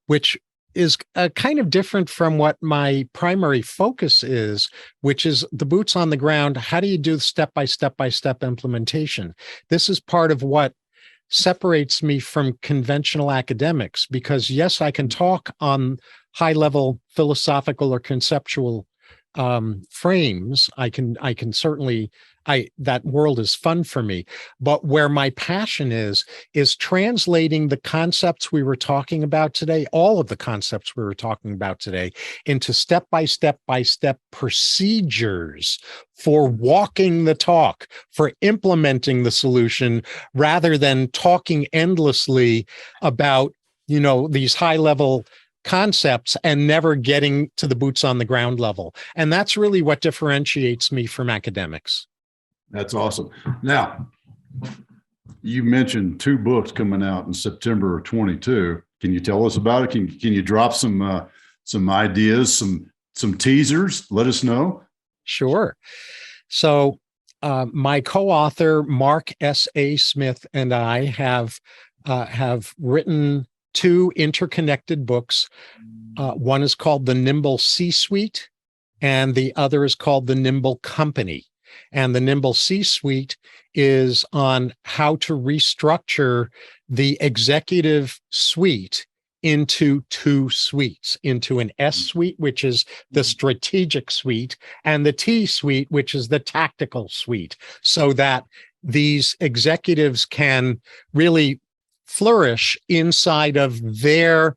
which is kind of different from what my primary focus is, which is the boots on the ground. How do you do step by step implementation? This is part of what separates me from conventional academics, because yes, I can talk on high level philosophical or conceptual frames. I can certainly that world is fun for me. But where my passion is translating the concepts we were talking about today, all of the concepts we were talking about today, into step by step procedures for walking the talk, for implementing the solution, rather than talking endlessly about, these high level concepts and never getting to the boots on the ground level. And that's really what differentiates me from academics. That's awesome. Now, you mentioned 2 books coming out in September of 22. Can you tell us about it? Can you drop some ideas, some teasers? Let us know. Sure. So my co-author, Mark S.A. Smith, and I have written 2 interconnected books. One is called The Nimble C-Suite, and the other is called The Nimble Company. And the Nimble C-Suite is on how to restructure the executive suite into 2 suites, into an S suite, which is the strategic suite, and the T suite, which is the tactical suite, so that these executives can really flourish inside of their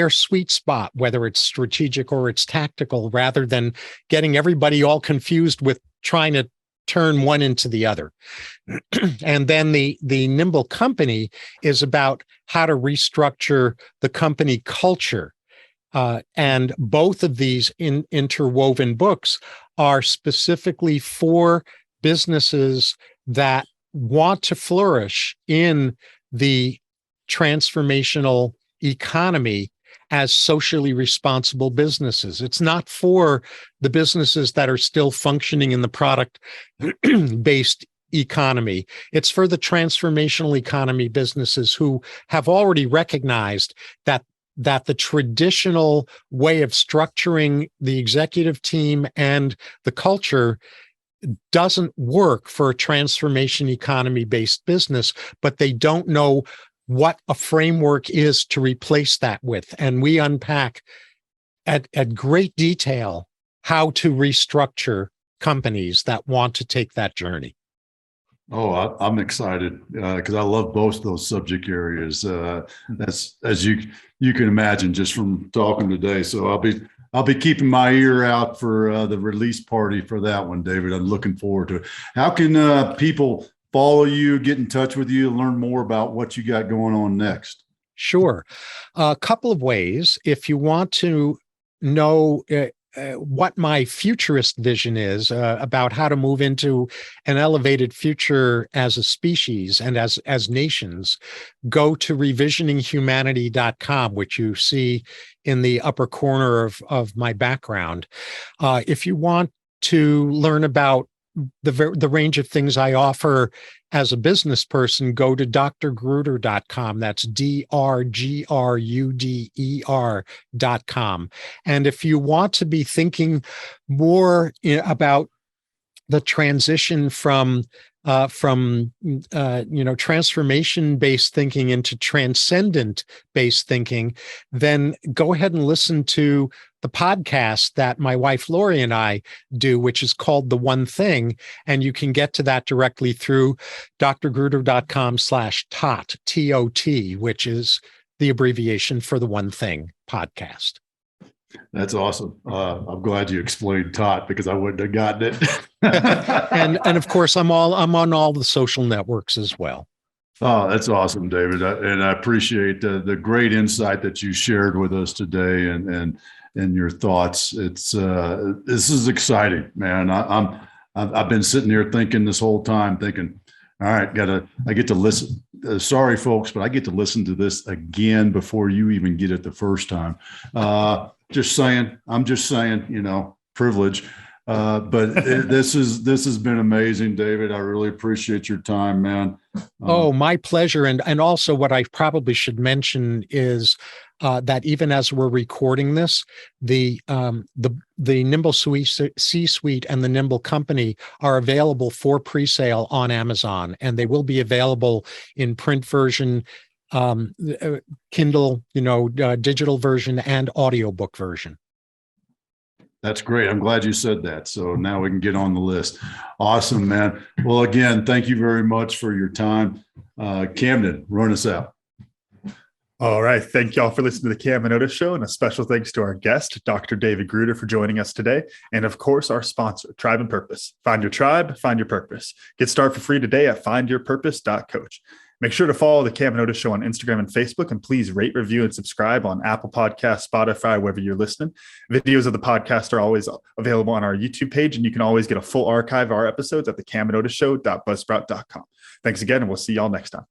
sweet spot, whether it's strategic or it's tactical, rather than getting everybody all confused with trying to turn one into the other. And then the Nimble Company is about how to restructure the company culture. And both of these interwoven books are specifically for businesses that want to flourish in the transformational economy as socially responsible businesses. It's not for the businesses that are still functioning in the product-based economy. It's for the transformational economy businesses who have already recognized that the traditional way of structuring the executive team and the culture doesn't work for a transformation economy-based business, but they don't know what a framework is to replace that with. And we unpack at great detail how to restructure companies that want to take that journey. Oh, I'm excited because I love both those subject areas. That's, as you can imagine, just from talking today. So I'll be keeping my ear out for the release party for that one, David. I'm looking forward to it. How can people follow you, get in touch with you, learn more about what you got going on next? Sure. A couple of ways. If you want to know what my futurist vision is about how to move into an elevated future as a species and as nations, go to revisioninghumanity.com, which you see in the upper corner of my background. If you want to learn about the range of things I offer as a business person, go to drgruder.com. That's drgruder.com. And if you want to be thinking more about the transition from transformation-based thinking into transcendent-based thinking, then go ahead and listen to the podcast that my wife Lori and I do, which is called The One Thing. And you can get to that directly through drgruder.com/TOT, T-O-T, which is the abbreviation for The One Thing podcast. That's awesome. I'm glad you explained TOT because I wouldn't have gotten it. and of course, I'm on all the social networks as well. Oh, that's awesome, David. And I appreciate the great insight that you shared with us today and your thoughts. It's this is exciting, man. I've been sitting here thinking this whole time, thinking, all right, I get to listen. Sorry, folks, but I get to listen to this again before you even get it the first time. Just saying, privilege. But this has been amazing, David. I really appreciate your time, man. My pleasure. And also what I probably should mention is that even as we're recording this, the Nimble C-Suite and the Nimble Company are available for pre-sale on Amazon, and they will be available in print version, Kindle, digital version, and audiobook version. That's great. I'm glad you said that. So now we can get on the list. Awesome, man. Well, again, thank you very much for your time. Camden, run us out. All right. Thank y'all for listening to the Cam and Otis Show, and a special thanks to our guest, Dr. David Gruder, for joining us today. And of course, our sponsor, Tribe and Purpose. Find your tribe, find your purpose. Get started for free today at findyourpurpose.coach. Make sure to follow the Cam and Otis Show on Instagram and Facebook, and please rate, review, and subscribe on Apple Podcasts, Spotify, wherever you're listening. Videos of the podcast are always available on our YouTube page, and you can always get a full archive of our episodes at thecamandotisshow.buzzsprout.com. Thanks again, and we'll see y'all next time.